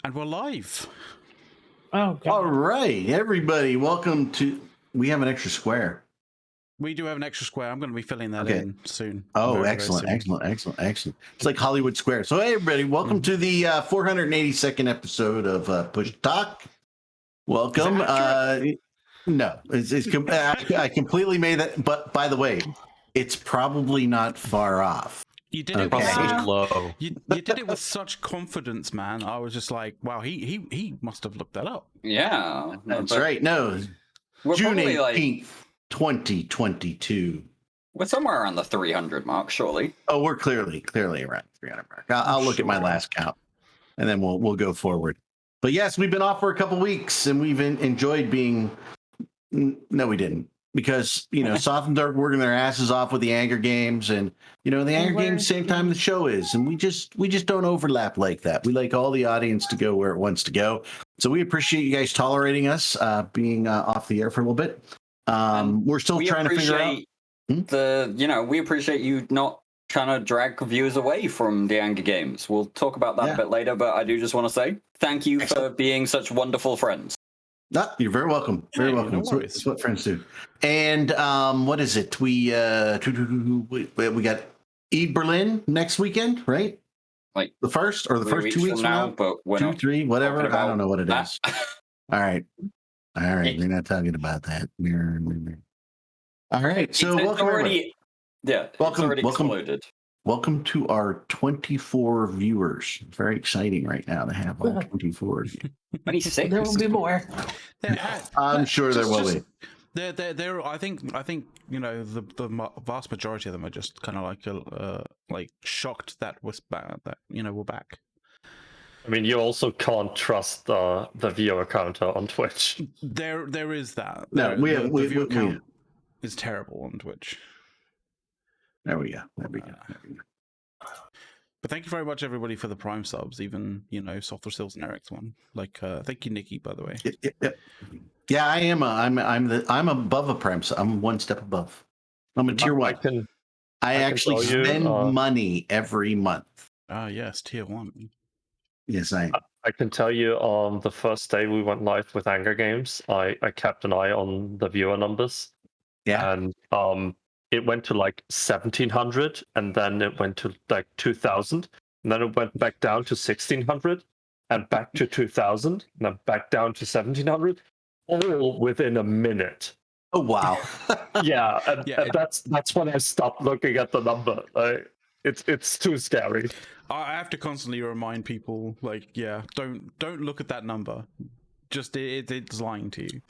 And we're live. Oh, God. All right, everybody, welcome to... We have an extra square. We do have an extra square. I'm going to be filling that in soon. Oh, very, excellent, very soon. excellent. It's like Hollywood Square. So, hey, everybody, welcome to the 482nd episode of Push Talk. Welcome. No, I completely made that. But by the way, it's probably not far off. You did it with such low. You did it with such confidence, man. I was just like, wow, he must have looked that up. Yeah, that's right. No, June 18th, 2022. We're somewhere around the 300 mark, surely. Oh, we're clearly around 300 mark. I'll look at my last count, and then we'll go forward. But yes, we've been off for a couple weeks, and we've enjoyed being. No, we didn't, because Soft and Dark working their asses off with the Anger Games, and the Anger Games same time the show is, and we just don't overlap like that. We like all the audience to go where it wants to go, so we appreciate you guys tolerating us being off the air for a little bit. We're still trying to figure out we appreciate you not trying to drag viewers away from the Anger Games. We'll talk about that a bit later, but I do just want to say thank you for being such wonderful friends. No, you're very welcome. Very welcome. It's what friends do. And what is it? We got Eid Berlin next weekend, right? Like the first or the first 2 weeks from now? But 2, 3, whatever. I don't know what it is. All right. We're not talking about that. All right. So welcome. Welcome to our 24 viewers. Very exciting right now to have all 24 of you. There will be more. I'm sure there will be. There. I think the vast majority of them are just kind of like shocked that we're back. That we're back. I mean, you also can't trust the viewer counter on Twitch. There is that. No, the viewer count is terrible on Twitch. There we go. But thank you very much, everybody, for the Prime subs. Even Softer Sills and Eric's one. Thank you, Nikki, by the way. Yeah, I am. I'm above a Prime sub. I'm one step above. I'm a tier 1. I actually spend money every month. Yes, tier 1. Yes, I am. I can tell you on the first day we went live with Anger Games, I kept an eye on the viewer numbers. Yeah. And it went to like 1,700, and then it went to like 2,000, and then it went back down to 1,600, and back to 2,000, and then back down to 1,700, all within a minute. Oh wow! And that's when I stopped looking at the number. It's too scary. I have to constantly remind people, don't look at that number. Just it's lying to you.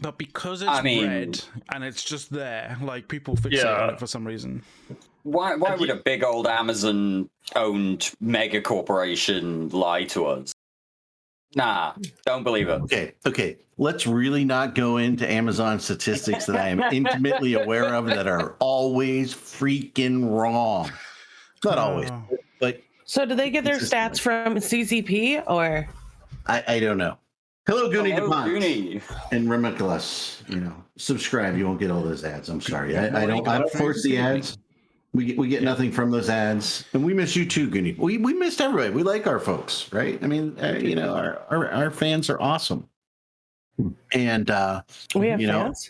But because it's red and it's just there, people fixate on it for some reason. Why would a big old Amazon-owned mega corporation lie to us? Nah, don't believe it. Okay. Let's really not go into Amazon statistics that I am intimately aware of that are always freaking wrong. Not always, but... So do they get their stats from CCP, or...? I don't know. Hello, Goonie Goonie. And remember us, subscribe. You won't get all those ads. I'm sorry. I don't force the ads. We get nothing from those ads, and we miss you too, Goonie. We missed everybody. We like our folks, right? I mean, our fans are awesome, and we have fans.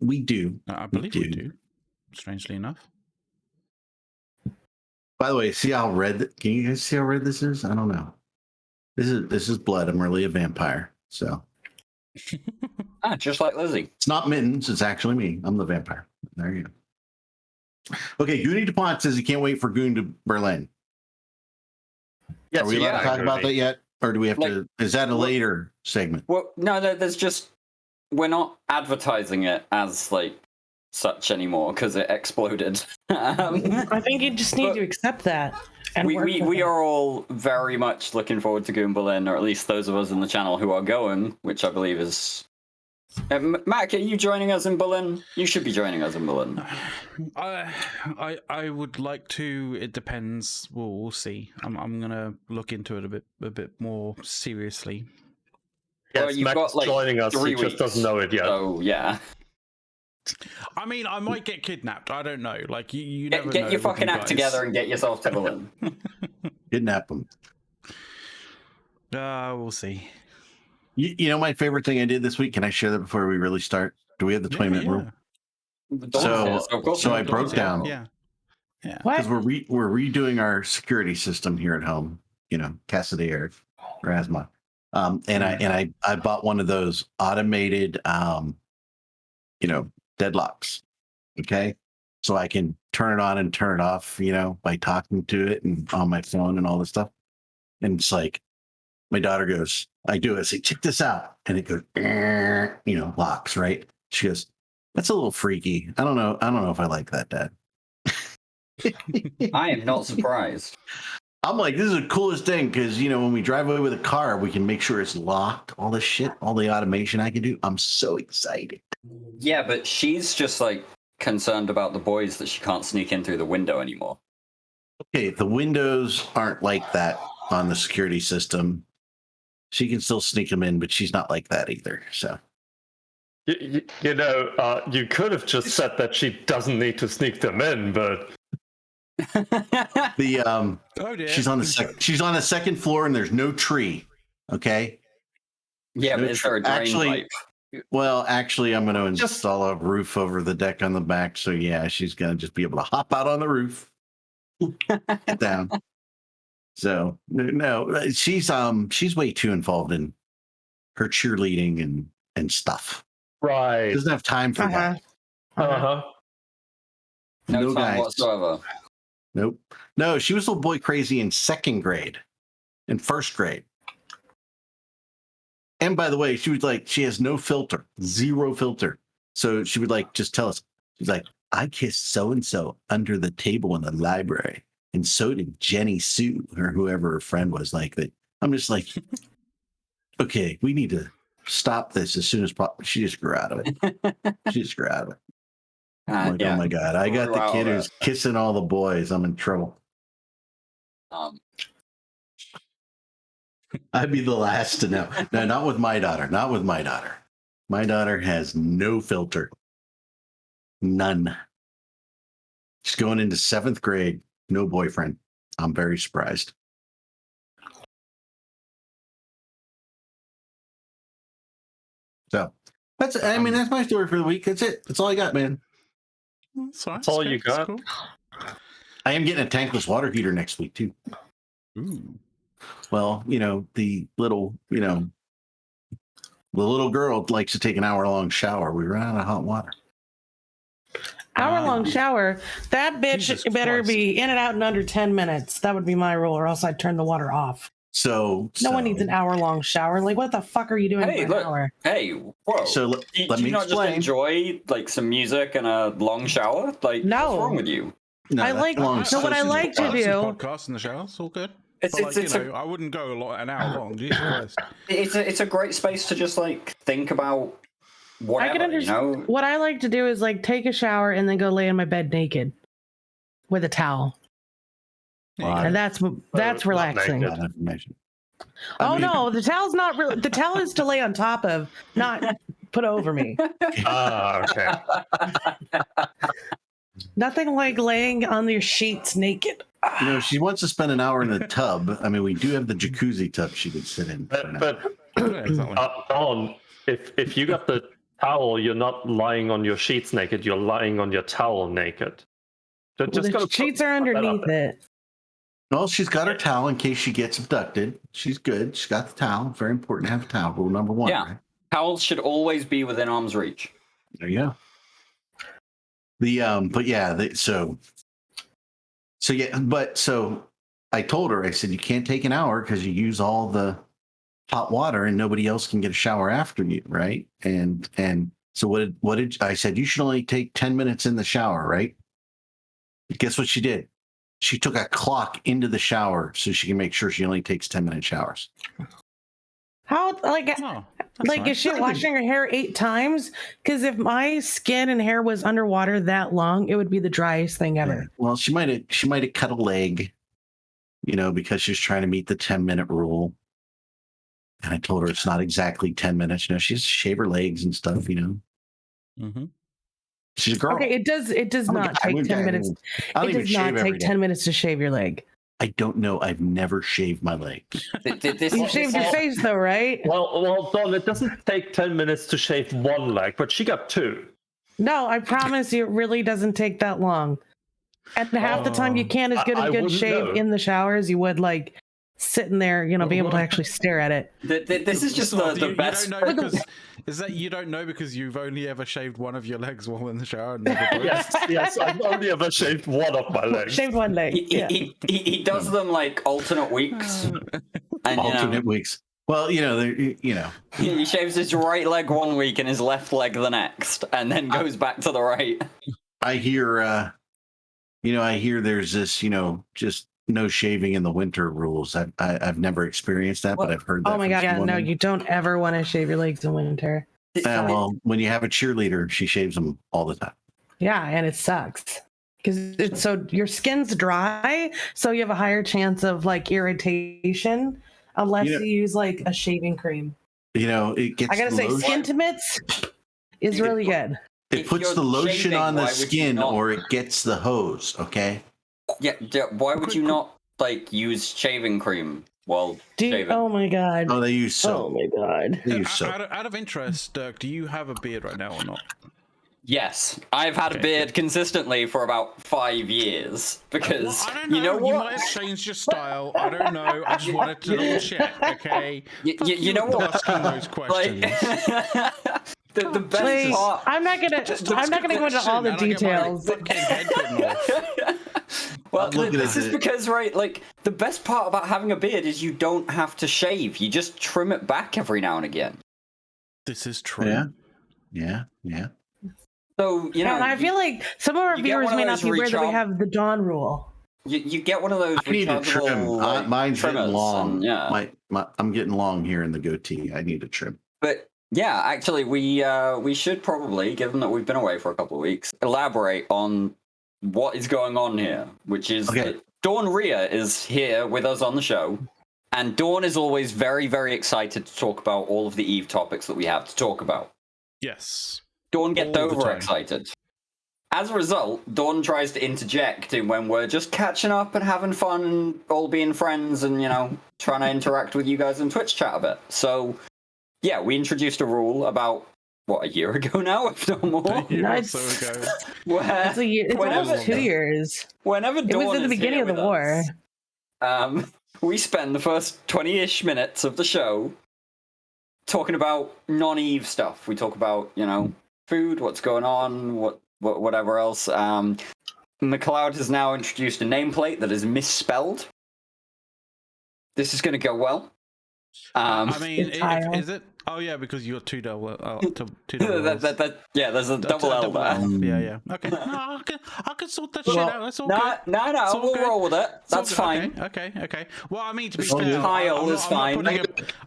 We do. I believe we do. Strangely enough. By the way, see how red? Can you guys see how red this is? I don't know. This is blood. I'm really a vampire. So just like Lizzie. It's not Mittens, it's actually me. I'm the vampire. There you go. Okay, Goonie DuPont says he can't wait for Goon to Berlin. Are we allowed to talk about that yet? Or do we have to is that a later segment? Well, no, there's just we're not advertising it as such anymore because it exploded. I think you just need to accept that. And we are all very much looking forward to Goon Berlin, or at least those of us in the channel who are going, which I believe is... Mac, are you joining us in Berlin? You should be joining us in Berlin. I would like to. It depends. We'll see. I'm gonna look into it a bit more seriously. Yes, you've Mac's got joining us. He just doesn't know it yet. Oh yeah. I mean, I might get kidnapped. I don't know. You never know. Get your fucking act together and get yourself to Berlin. Kidnap them. We'll see. You know my favorite thing I did this week? Can I share that before we really start? Do we have the 20-minute rule? So I broke down. Yeah. What? Because we're redoing our security system here at home. You know, Erik Asmock. And I bought one of those automated deadlocks. Okay. So I can turn it on and turn it off, by talking to it and on my phone and all this stuff. And it's like, my daughter goes, I do it. I say, check this out. And it goes, locks, right? She goes, that's a little freaky. I don't know if I like that, Dad. I am not surprised. I'm like, this is the coolest thing because, when we drive away with a car, we can make sure it's locked, all this shit, all the automation I can do. I'm so excited. Yeah, but she's just like concerned about the boys that she can't sneak in through the window anymore. Okay, the windows aren't like that on the security system. She can still sneak them in, but she's not like that either. So, you could have just said that she doesn't need to sneak them in, but she's on the second floor and there's no tree. Okay. Yeah, but is there a drain pipe? Well, actually, I'm going to install a roof over the deck on the back. So yeah, she's going to just be able to hop out on the roof, get down. So no, she's way too involved in her cheerleading and stuff. Right. Doesn't have time for that. No time whatsoever. Nope. No, she was little boy crazy in second grade, in first grade. And by the way, she was like, she has no filter, zero filter. So she would just tell us, she's like, I kissed so-and-so under the table in the library. And so did Jenny Sue, or whoever her friend was like that. I'm just like, okay, we need to stop this as soon as possible. She just grew out of it. I'm like, oh my God, I got the kid who's kissing all the boys. I'm in trouble. I'd be the last to know. No, not with my daughter. My daughter has no filter. None. She's going into 7th grade. No boyfriend. I'm very surprised. So that's my story for the week. That's it. That's all I got, man. That's all you got. Cool. I am getting a tankless water heater next week too. Ooh. Well, the little girl likes to take an hour-long shower. We run out of hot water. Hour-long shower. That bitch Jesus better Christ. be in and out in under 10 minutes. That would be my rule, or else I'd turn the water off. No one needs an hour-long shower. Like, what the fuck are you doing for an hour? Hey, whoa. So let do me you not explain. just enjoy some music and a long shower? Like, No. what's wrong with you? No, I like. So what I like to do. Podcast in the shower, it's all good. I wouldn't go an hour long. Jesus Christ. It's a great space to just think about whatever. I can understand. What I like to do is take a shower and then go lay in my bed naked with a towel, and that's relaxing. Oh no, the towel's not real. The towel is to lay on top of, not put over me. Okay. Nothing like laying on your sheets naked. She wants to spend an hour in the tub. I mean, we do have the jacuzzi tub she could sit in. But if you got the towel, you're not lying on your sheets naked. You're lying on your towel naked. So the sheets are underneath it. Well, she's got her towel in case she gets abducted. She's good. She's got the towel. Very important to have a towel. Rule number 1. Yeah. Right? Towels should always be within arm's reach. There you go. So I told her, I said, you can't take an hour because you use all the hot water and nobody else can get a shower after you, right? And so what did I said, you should only take 10 minutes in the shower, right? Guess what she did? She took a clock into the shower so she can make sure she only takes 10-minute showers. How is she washing her hair 8 times? Because if my skin and hair was underwater that long, it would be the driest thing ever. Yeah. Well, she might have cut a leg, because she's trying to meet the 10-minute rule. And I told her it's not exactly 10 minutes. She has to shave her legs and stuff. Mm-hmm. She's a girl. Okay, it does not take 10 minutes. It does not take 10 minutes to shave your leg. I don't know. I've never shaved my legs. You shaved your face though, right? Well, Don, it doesn't take 10 minutes to shave one leg, but she got 2. No, I promise you, it really doesn't take that long. And half the time, you can't as good a good shave in the shower as you would like sitting there, be able to actually stare at it. This is just the best. You don't know because, is that you don't know because you've only ever shaved one of your legs while in the shower? And never yes, I've only ever shaved one of my legs. Shaved one leg. He does them like alternate weeks. And, alternate weeks. Well, he shaves his right leg one week and his left leg the next, and then goes back to the right. I hear, I hear there's this, just no shaving in the winter rules. I've never experienced that, but I've heard that. Oh my god! Yeah, no, you don't ever want to shave your legs in winter. Well, when you have a cheerleader, she shaves them all the time. Yeah, and it sucks because so your skin's dry, so you have a higher chance of like irritation unless you use like a shaving cream. It gets. I gotta say, Skintimates is really good. It puts the lotion on the skin, or it gets the hose. Okay. Yeah. Why would you not like use shaving cream while shaving? Oh my god. Oh, they use soap. Oh my god. They use soap. Out of interest, Dirk, do you have a beard right now or not? Yes, I've had a beard consistently for about 5 years because I don't know. You know what? You might have changed your style. I don't know. I just wanted to double check. Okay. You know what? Asking those questions. The best part. I'm not gonna go into all the details. Well, this is because, right, like, the best part about having a beard is you don't have to shave. You just trim it back every now and again. This is true. Yeah. So, and I feel like some of our viewers may not be aware that we have the Dawn rule. You get one of those. I need a trim. Like, mine's getting long. And, I'm getting long here in the goatee. I need a trim. But yeah, actually, we should probably, given that we've been away for a couple of weeks, elaborate on what is going on here, which is that Dawn Rhea is here with us on the show, and Dawn is always very, very excited to talk about all of the Eve topics that we have to talk about. Yes. Dawn gets overexcited. As a result, Dawn tries to interject in when we're just catching up and having fun and all being friends and, trying to interact with you guys in Twitch chat a bit. So, yeah, we introduced a rule about, a year ago now, if not more? A year or so ago. It's almost 2 years. Whenever Dawn it was at the beginning of the war. We spend the first 20-ish minutes of the show talking about non-Eve stuff. We talk about, food, what's going on, whatever else. McLeod has now introduced a nameplate that is misspelled. This is going to go well. I mean, is it? Oh yeah, because you're two double L's. Yeah, there's a double L there. Yeah. Okay. No, I can sort that shit out. That's all good. No, we'll roll with it. That's fine. Okay. Well, I mean, to be fair, Kyle is fine.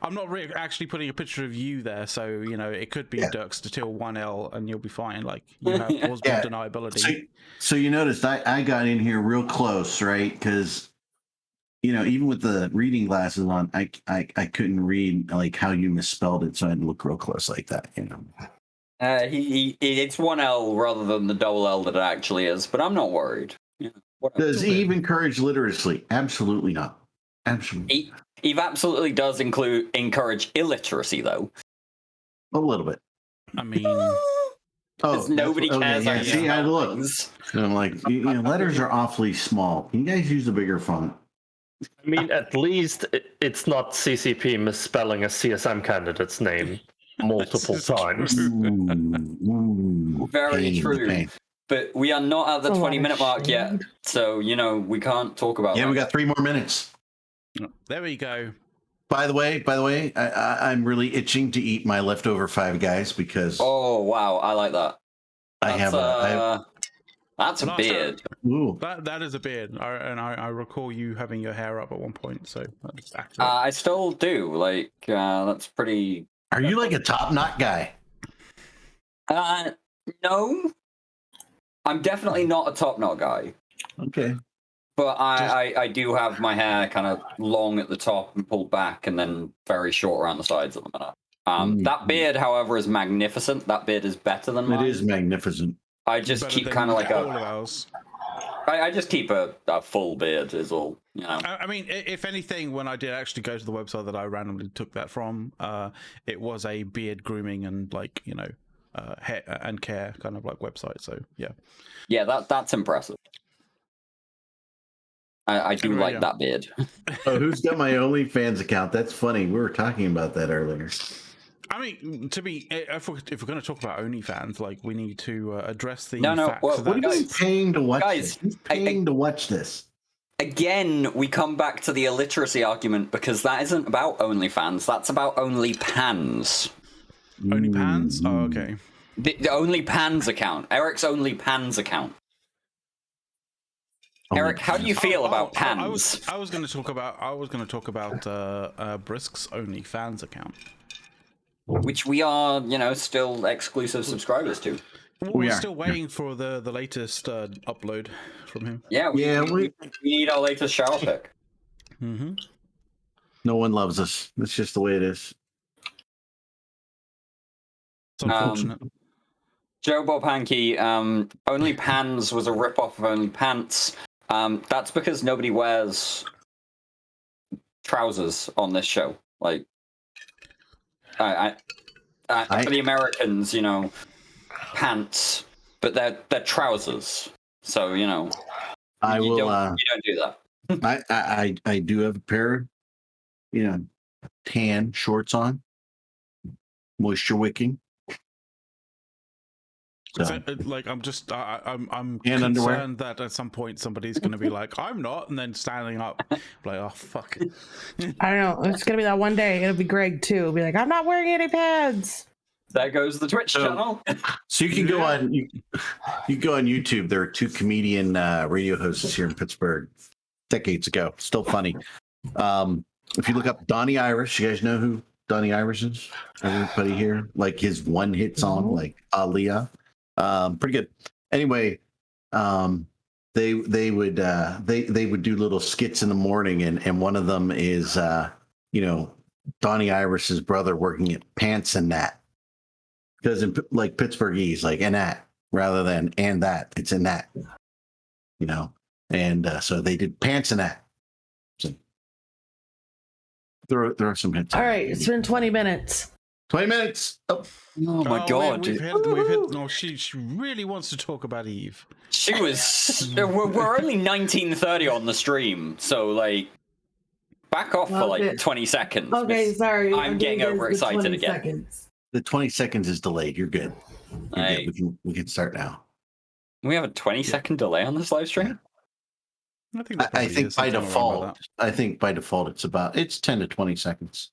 I'm not actually putting a picture of you there, so it could be Dirk's to till 1L, and you'll be fine. Like you have plausible deniability. So you noticed I got in here real close, right? Because even with the reading glasses on, I couldn't read like how you misspelled it, so I had to look real close like that. It's 1L rather than the double L that it actually is, but I'm not worried. Does Eve encourage literacy? Absolutely not. Absolutely. Eve absolutely does encourage illiteracy, though. A little bit. I mean, nobody cares. Yeah. See, I look. And I'm like, letters are awfully small. Can you guys use the bigger font? I mean, at least it's not CCP misspelling a CSM candidate's name multiple times. Very true. But we are not at the 20-minute mark yet, so, we can't talk about that. Yeah, we got 3 more minutes. There we go. By the way, I'm really itching to eat my leftover Five Guys because... Oh, wow, I like that. That's a beard. Ooh. That is a beard, I recall you having your hair up at one point. So that's accurate. I still do. Like that's pretty. Are you like a top knot guy? No, I'm definitely not a top knot guy. Okay. But I do have my hair kind of long at the top and pulled back, and then very short around the sides at the minute. That beard, however, is magnificent. That beard is better than mine. It is magnificent. I just keep kind of like all of ours. I just keep a full beard is all, you know. I mean, if anything, when I did actually go to the website that I randomly took that from, it was a beard grooming and like, you know, hair and care kind of like website. So yeah. Yeah, that's impressive. I do like that beard. Oh, who's got my OnlyFans account? That's funny. We were talking about that earlier. I mean, if we're going to talk about OnlyFans, like we need to address the No. facts Well, that What are you paying to watch this? Who's paying to watch this? Again, we come back to the illiteracy argument because that isn't about OnlyFans. That's about OnlyPans. OnlyPans? Oh, okay. The OnlyPans account. Eric's OnlyPans account. Eric, how do you feel about pans? I was going to talk about Brisk's OnlyFans account, which we are, you know, still exclusive subscribers to. We're still waiting for the latest upload from him. Yeah, we need our latest shower pick. Mm-hmm. No one loves us. That's just the way it is. It's unfortunate. Joe Bob Hankey, OnlyPans was a ripoff of OnlyPants. That's because nobody wears trousers on this show. Like, for the Americans, you know, pants, but they're trousers. So, you know, you don't do that. I do have a pair, you know, tan shorts on, moisture wicking. So, like, I'm and concerned underwear. that at some point somebody's going to be like, I'm not, and then standing up, like, oh fuck. I don't know. It's gonna be that one day. It'll be Greg too. It'll be like, I'm not wearing any pads. There goes the Twitch channel. So you can go on. You go on YouTube. There are two comedian radio hosts here in Pittsburgh, decades ago. Still funny. If you look up Donnie Irish, you guys know who Donnie Irish is? Everybody here, like his one-hit song, like Aaliyah. Pretty good. Anyway, they would do little skits in the morning, and one of them is you know, Donnie Irish's brother working at Pants and That, because in like Pittsburghese, like and that rather than and that, it's in that, you know, and so they did Pants and That. So there are some hits. All right, it's been 20 minutes. 20 minutes. Oh my god! We've hit. No, she really wants to talk about Eve. She was. We're only 19:30 on the stream, so like, back off for like 20 seconds. Okay, sorry. I'm getting overexcited again. Seconds. The 20 seconds is delayed. You're good. You're good. We can start now. We have a 20-second delay on this live stream. I think by default. I think by default it's 10 to 20 seconds.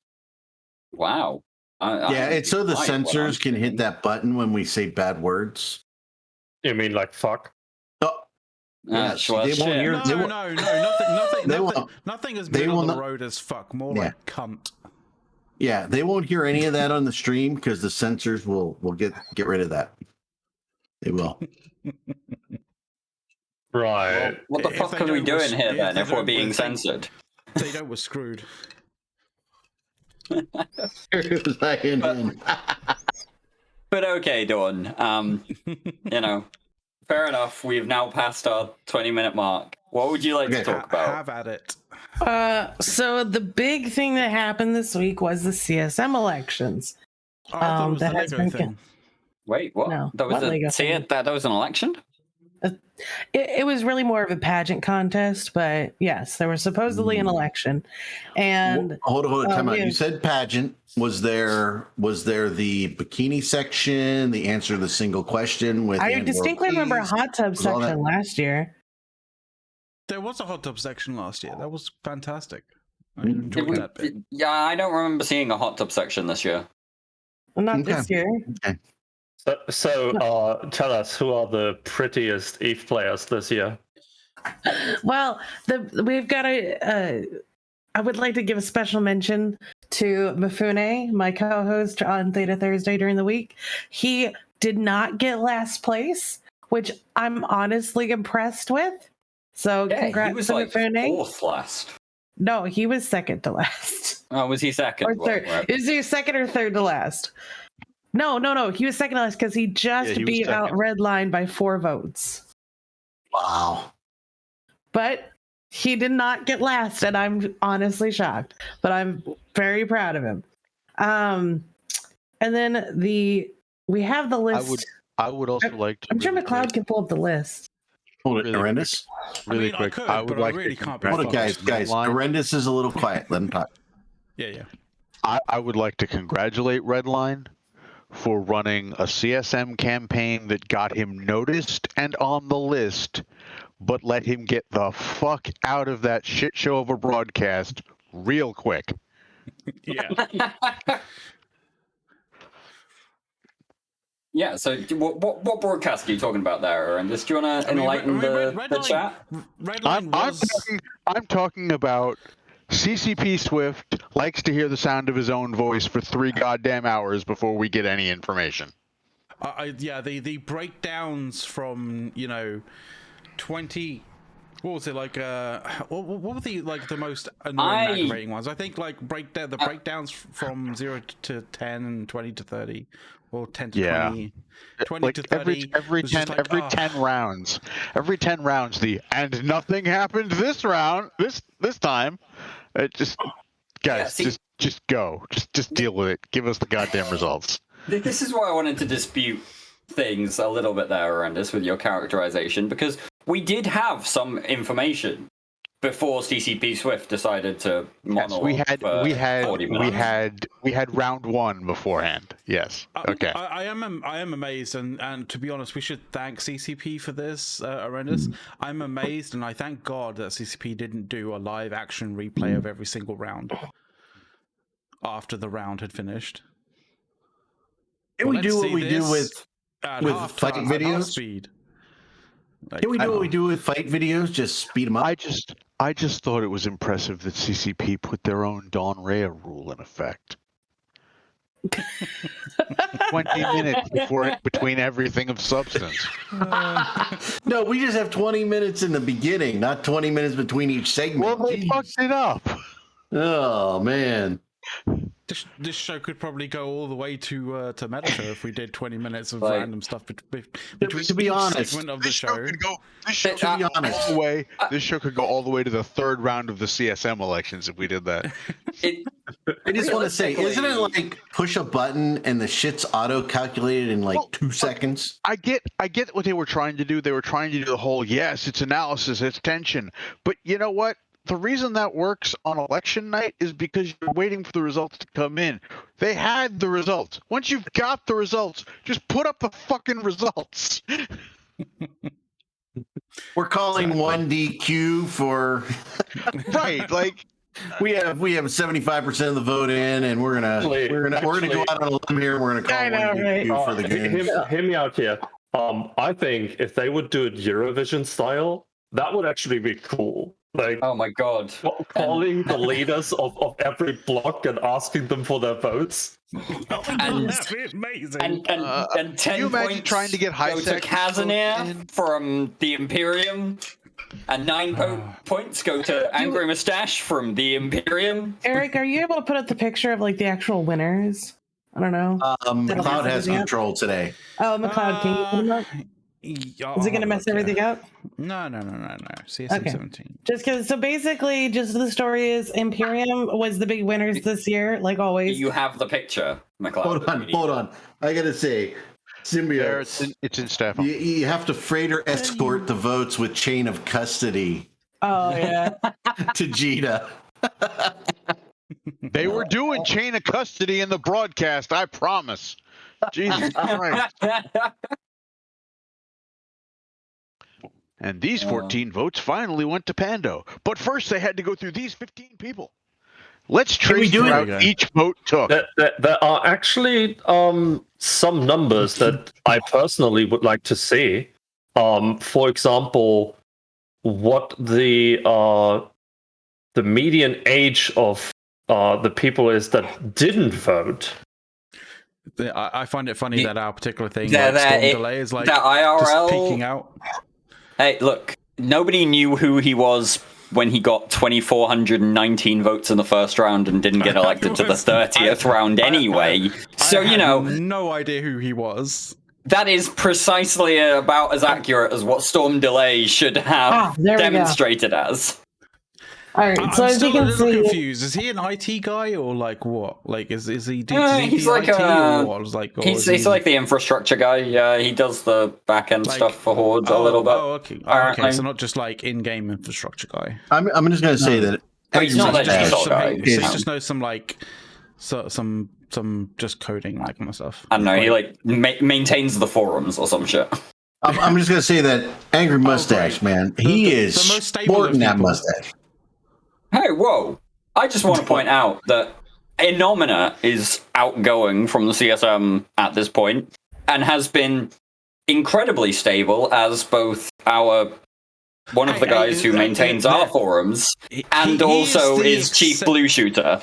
Wow. It's so the censors can hit that button when we say bad words. You mean like fuck? Oh, yeah. They won't hear. Nothing has been on the road as fuck. More like cunt. Yeah, they won't hear any of that on the stream because the censors will get rid of that. They will. Right. Well, what the fuck are we doing here then if we're being censored? They know we're screwed. But okay, Dawn. You know, fair enough. We've now passed our 20-minute mark. What would you like to talk about? Have at it. So the big thing that happened this week was the CSM elections. Oh, I thought it was that the has Lego been thing. Wait, what? No, that was that was an election? It was really more of a pageant contest, but yes, there was supposedly an election. And hold on, time out. You said pageant. Was there the bikini section, the answer to the single question with I distinctly remember a hot tub section last year. There was a hot tub section last year. That was fantastic. I enjoyed that bit. Yeah, I don't remember seeing a hot tub section this year. Well, not this year. Okay. So tell us, who are the prettiest EVE players this year? Well, we've got I would like to give a special mention to Mifune, my co-host on Theta Thursday during the week. He did not get last place, which I'm honestly impressed with. So congrats he was to like Mifune. Fourth last. No, he was second to last. Oh, was he second? Or third. Right. Is he second or third to last? No. He was second to last because he just beat out Redline by 4 votes. Wow. but he did not get last, and I'm honestly shocked. But I'm very proud of him. And then we have the list. I would also like to. I'm sure McLeod can pull up the list. Hold it, Horrendous. Really I quick. could, I would but like I really to can't be Hold it, guys. Redline. Horrendous is a little quiet. Let him talk. Yeah. I would like to congratulate Redline for running a CSM campaign that got him noticed and on the list, but let him get the fuck out of that shit show of a broadcast real quick. Yeah. Yeah, so what broadcast are you talking about there? And just do you want to enlighten the chat? I'm talking about CCP Swift likes to hear the sound of his own voice for 3 goddamn hours before we get any information. The breakdowns from 20. What was it like? What were the most annoying aggravating ones? I think the breakdowns from 0 to 10 and 20 to 30, or 10 to 20. 20 to 30. Every 10 rounds. Every 10 rounds, and nothing happened this round. This time. It just guys, just go. Just deal with it. Give us the goddamn results. This is why I wanted to dispute things a little bit there, Arendis, with your characterization, because we did have some information before CCP Swift decided to monologue. Yes, we had round 1 beforehand. Yes. Okay. I am amazed, and to be honest, we should thank CCP for this, Arendis. I'm amazed, and I thank God that CCP didn't do a live action replay of every single round after the round had finished. Can we do what we do with fight videos? Speed. Can we do what we do with fight videos? Just speed them up. I just thought it was impressive that CCP put their own Dawn Rhea rule in effect. 20 minutes between everything of substance. No, we just have 20 minutes in the beginning, not 20 minutes between each segment. Well, they fucked it up. Oh, man. This show could probably go all the way to Meta if we did 20 minutes of random stuff between to be honest, segment of the show. This show could go all the way to the 3rd round of the CSM elections if we did that. I just want to say, isn't it like push a button and the shit's auto-calculated in 2 seconds? I get what they were trying to do. They were trying to do the whole, yes, it's analysis, it's tension. But you know what? The reason that works on election night is because you're waiting for the results to come in. They had the results. Once you've got the results, just put up the fucking results. We're calling 1DQ for right. We have 75% of the vote in, and we're gonna go out on a limb here. And we're gonna call 1DQ for the game. Hear me out here. I think if they would do it Eurovision style, that would actually be cool. Oh my god. Calling the leaders of every block and asking them for their votes. And that'd be amazing. And 10 points trying to get high go to Casimir from the Imperium. And 9 points go to Angry Mustache from the Imperium. Eric, are you able to put up the picture of the actual winners? I don't know. McLeod has control today. Oh, McLeod, can you put him up? Is it going to mess everything up? No. CSM 17. Just because, so basically, just the story is Imperium was the big winners this year, like always. You have the picture, McLeod. Hold on. I got to say, Symbiote. It's in staff. You have to freighter escort the votes with chain of custody. Oh, yeah. To Jita. They were doing chain of custody in the broadcast, I promise. Jesus Christ. And these 14 votes finally went to Pando. But first they had to go through these 15 people. Let's trace throughout each vote took. There are actually some numbers that I personally would like to see. For example, what the median age of the people is that didn't vote. I find it funny that our particular thing, Storm Delay, is that IRL just peeking out. Hey, look, nobody knew who he was when he got 2,419 votes in the first round and didn't get elected to the 30th round anyway. So, I had no idea who he was. That is precisely about as accurate as what Storm Delay should have demonstrated as. All right, so I'm as still you can a little see, confused. Is he an IT guy or like what? Like, is he? He's like IT or what? He's like the infrastructure guy. Yeah, he does the back end stuff for Hordes a little bit. Okay. So not just like in-game infrastructure guy. I'm just gonna say that. But he's not a GSOL guy. So he just knows some like some just coding that kind of stuff. I don't know. He like maintains the forums or some shit. I'm just gonna say that Angry Mustache, man, he is the most stable sporting that people. mustache. Hey, whoa! I just want to point out that Inomina is outgoing from the CSM at this point and has been incredibly stable as both one of the guys who maintains our forums and also is Chief Blue Shooter.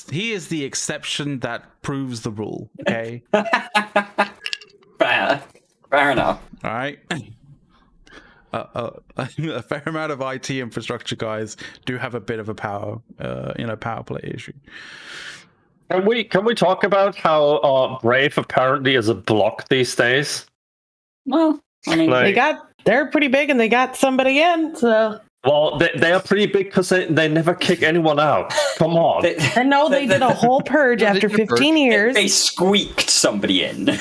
He is the exception that proves the rule. Okay. Fair enough. All right. A fair amount of IT infrastructure guys do have a bit of a power play issue. Can we talk about how Brave apparently is a block these days? Well, I mean, they're pretty big and they got somebody in, so. Well, they are pretty big because they never kick anyone out. Come on. They did a whole purge after 15 years. They squeaked somebody in.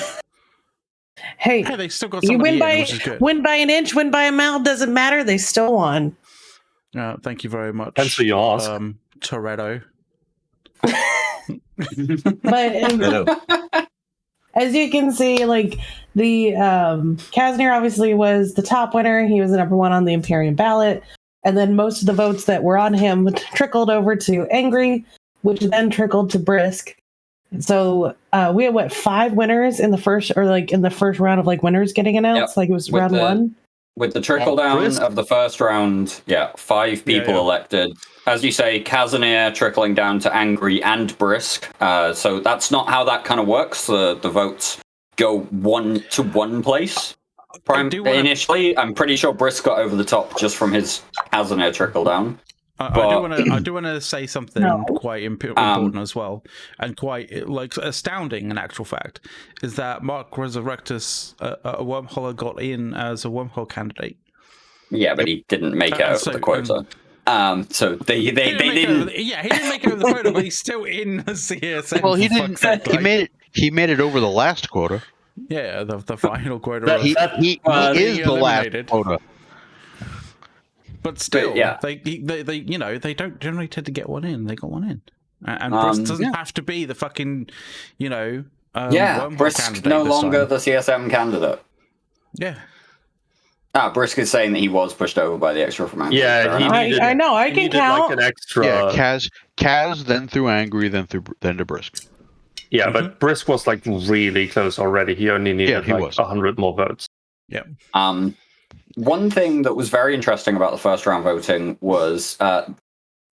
Hey, they still got you win by an inch, win by a mile, doesn't matter. They still won. Thank you very much. Thanks for your ask. Toretto. But as you can see, like the Kazner obviously was the top winner. He was the number one on the Imperium ballot. And then most of the votes that were on him trickled over to Angry, which then trickled to Brisk. So we had 5 winners in the first round of like winners getting announced. Yep. Like it was round 1. With the trickle down of the first round, 5 people elected. As you say, Kazanir trickling down to Angry and Brisk. So that's not how that kind of works. The votes go one to one place. Initially, I'm pretty sure Brisk got over the top just from his Kazanir trickle down. I do want to say something quite important as well, and quite like astounding in actual fact, is that Mark Resurrectus, a wormholer, got in as a wormhole candidate. Yeah, but he didn't make it over the quota. So they didn't. He didn't make it over the quota, but he's still in the CSM. Well, he didn't. He made it over the last quota. Yeah, the final quota. He is the last quota. But still, they don't generally tend to get one in. They got one in, and Brisk doesn't have to be the fucking, Brisk no longer the CSM candidate. Yeah. Brisk is saying that he was pushed over by the extra from Angry. Yeah, I know. I can count. Like an extra. Yeah, Kaz, then through Angry, then to Brisk. Yeah, but Brisk was like really close already. He only needed 100 more votes. Yeah. One thing that was very interesting about the first round voting was the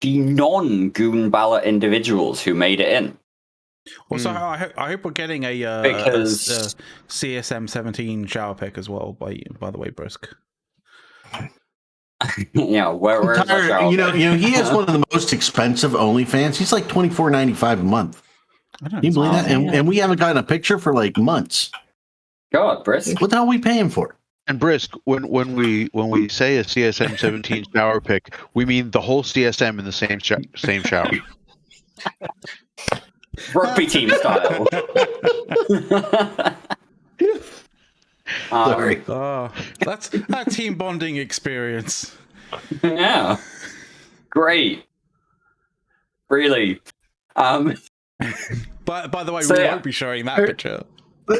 non-goon ballot individuals who made it in. Well, so I hope we're getting a CSM 17 shower pick as well. By the way, Brisk. Yeah, where is the shower pick? He has one of the most expensive OnlyFans. He's like $24.95 a month. Can you believe that? And we haven't gotten a picture for like months. God, Brisk. What the hell are we paying for? And Brisk, when we say a CSM 17 shower pick, we mean the whole CSM in the same shower. Rugby team style. Sorry. That's a team bonding experience. Yeah. Great. Really. But by the way, we won't be showing that picture.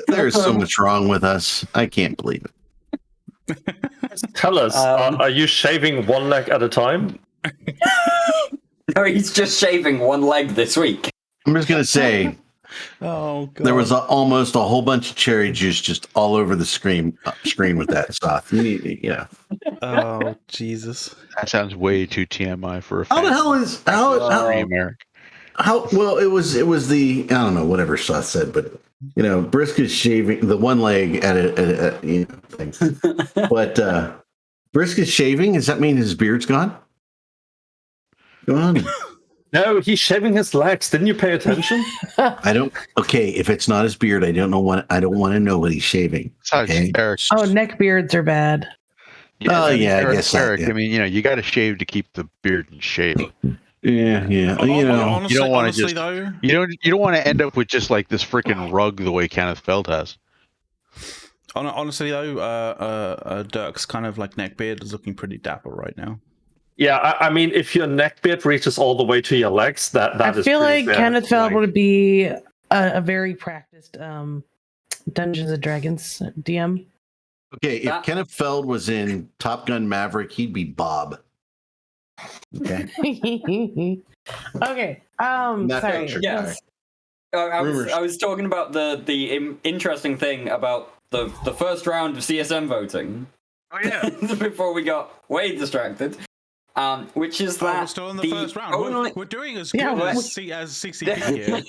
There's so much wrong with us. I can't believe it. Tell us, are you shaving one leg at a time? No, he's just shaving one leg this week. I'm just gonna say, there was almost a whole bunch of cherry juice just all over the screen with that stuff. Oh Jesus! That sounds way too TMI for a. How the hell is how American? How well it was the I don't know whatever Seth said, but Brisk is shaving the one leg at a thing. But Brisk is shaving. Does that mean his beard's gone? Go on. No, he's shaving his legs. Didn't you pay attention? I don't. Okay, if it's not his beard, I don't want to know what he's shaving. Okay? Eric. Oh, neck beards are bad. Oh yeah, Eric, I guess that. Eric, Yeah. I mean, you got to shave to keep the beard in shape. Yeah. Honestly, you don't want to honestly just though, you don't want to end up with just like this freaking rug the way Kenneth Feld has. honestly though, Dirk's kind of like neckbeard is looking pretty dapper right now. Yeah, I mean, if your neckbeard reaches all the way to your legs, that I is feel pretty like fair. Kenneth Feld Like, would be a very practiced Dungeons and Dragons DM. Okay, if Kenneth Feld was in Top Gun Maverick, he'd be Bob. Okay. Okay. Sorry. Yes. I was talking about the interesting thing about the first round of CSM voting. Oh yeah. Before we got way distracted. Which is that we're still in the first round. We're doing as good as CCP here.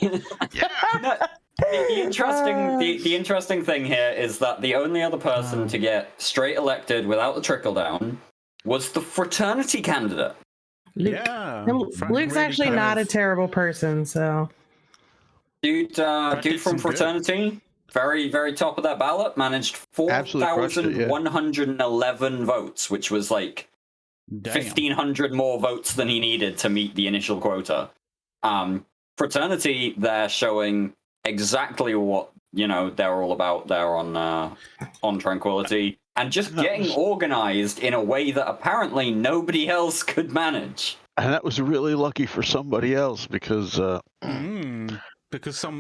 No, the interesting thing here is that the only other person to get straight elected without the trickle down was the Fraternity Candidate. Luke. Yeah. Luke's actually not a terrible person, so. Dude from Fraternity, very, very top of that ballot, managed 4,111 votes, which was like 1,500 more votes than he needed to meet the initial quota. Fraternity, they're showing exactly what they're all about there on Tranquility, and just getting organized in a way that apparently nobody else could manage. And that was really lucky for somebody else because some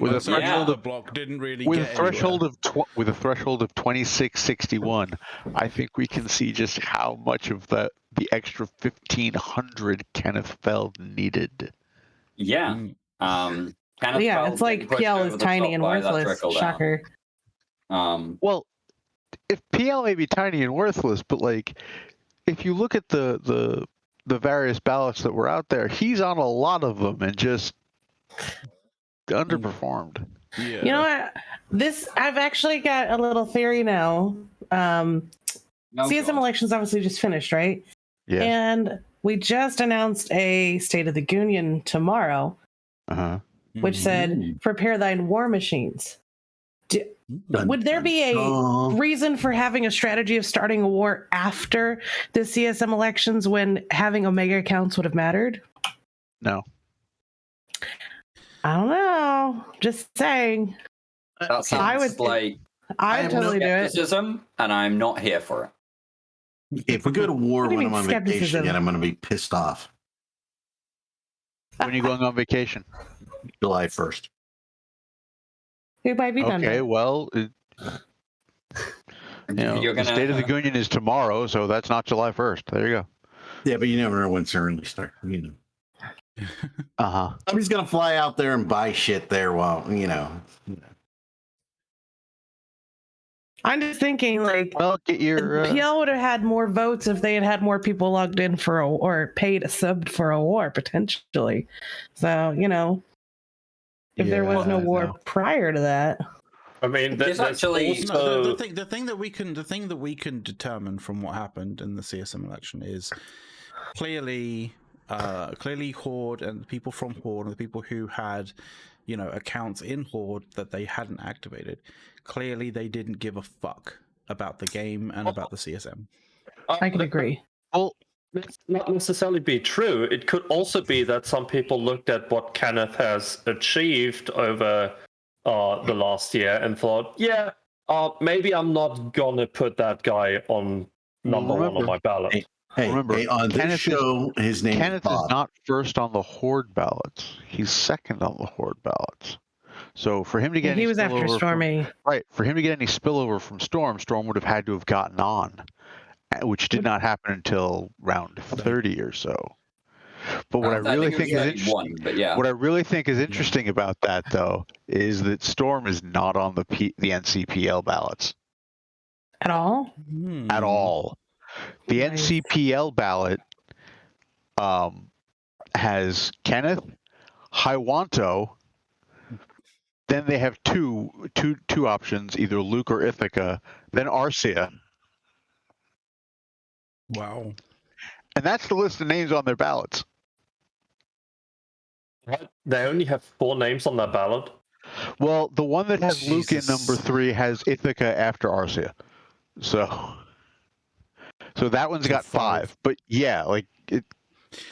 with a threshold of block didn't really with get a threshold anywhere. with a threshold of 2661, I think we can see just how much of the extra 1,500 Kenneth Feld needed. Yeah. Kenneth Feld it's like PL is tiny and worthless. Shocker. Well, if PL may be tiny and worthless, but like if you look at the various ballots that were out there, he's on a lot of them and just underperformed. Yeah. You know what? I've actually got a little theory now. CSM Elections obviously just finished, right? Yeah. And we just announced a State of the Union tomorrow, which said, "Prepare thine war machines." Would there be a reason for having a strategy of starting a war after the CSM elections when having Omega accounts would have mattered? No. I don't know. Just saying. That sounds I would totally do it. And I'm not here for it. If we go to war when I'm on vacation again, I'm going to be pissed off. When are you going on vacation? July 1st. It might be done. Okay, well, the State of the Union is tomorrow, so that's not July 1st. There you go. Yeah, but you never know when it's early start. I'm just going to fly out there and buy shit there while, I'm just thinking, like, well, get your PL would have had more votes if they had more people logged in for or paid a sub for a war potentially. So if there was no war prior to that. I mean, there's actually the thing that we can determine from what happened in the CSM election is clearly Horde and the people from Horde and the people who had accounts in Horde that they hadn't activated, clearly they didn't give a fuck about the game and about the CSM. I can agree. Well, that's not necessarily be true. It could also be that some people looked at what Kenneth has achieved over the last year and thought, maybe I'm not gonna put that guy on number one on my ballot. Remember, on this show, his name Kenneth is Bob. is not first on the Horde ballots. He's second on the Horde ballots. So for him to get he was after Stormy. For him to get any spillover from Storm would have had to have gotten on, which did not happen until round 30 or so. But what I really think is interesting, what I really think is interesting about that though is that Storm is not on the NCPL ballots at all. At all. The NCPL ballot has Kenneth, Hywanto. Then they have two options, either Luke or Ithaca. Then Arcia. Wow. And that's the list of names on their ballots. They only have 4 names on their ballot. Well, the one that has Luke in Jesus. number 3 has Ithaca after Arcia. So that one's got 5. But yeah, like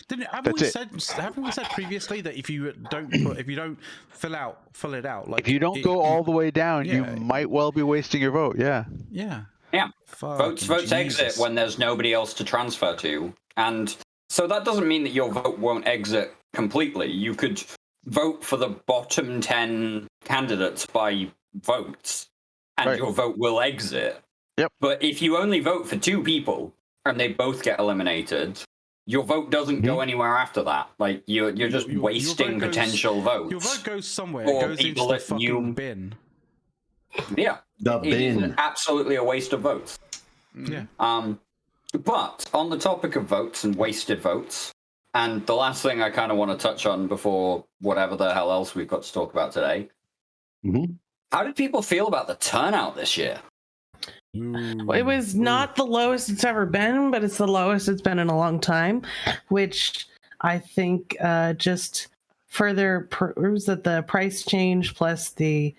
Haven't we said previously that if you don't fill it out, like if you don't go all the way down, you might well be wasting your vote. Yeah. Yeah. Votes exit when there's nobody else to transfer to, and so that doesn't mean that your vote won't exit completely. You could vote for the bottom 10 candidates by votes, and your vote will exit. Yep. But if you only vote for 2 people and they both get eliminated, your vote doesn't go anywhere after that. Like you're just wasting potential votes. Your vote goes somewhere. It goes into the fucking bin. Yeah. The bin. It's absolutely a waste of votes. Yeah. But on the topic of votes and wasted votes, and the last thing I kind of want to touch on before whatever the hell else we've got to talk about today, how did people feel about the turnout this year? Well, it was not the lowest it's ever been, but it's the lowest it's been in a long time, which I think just further proves that the price change plus the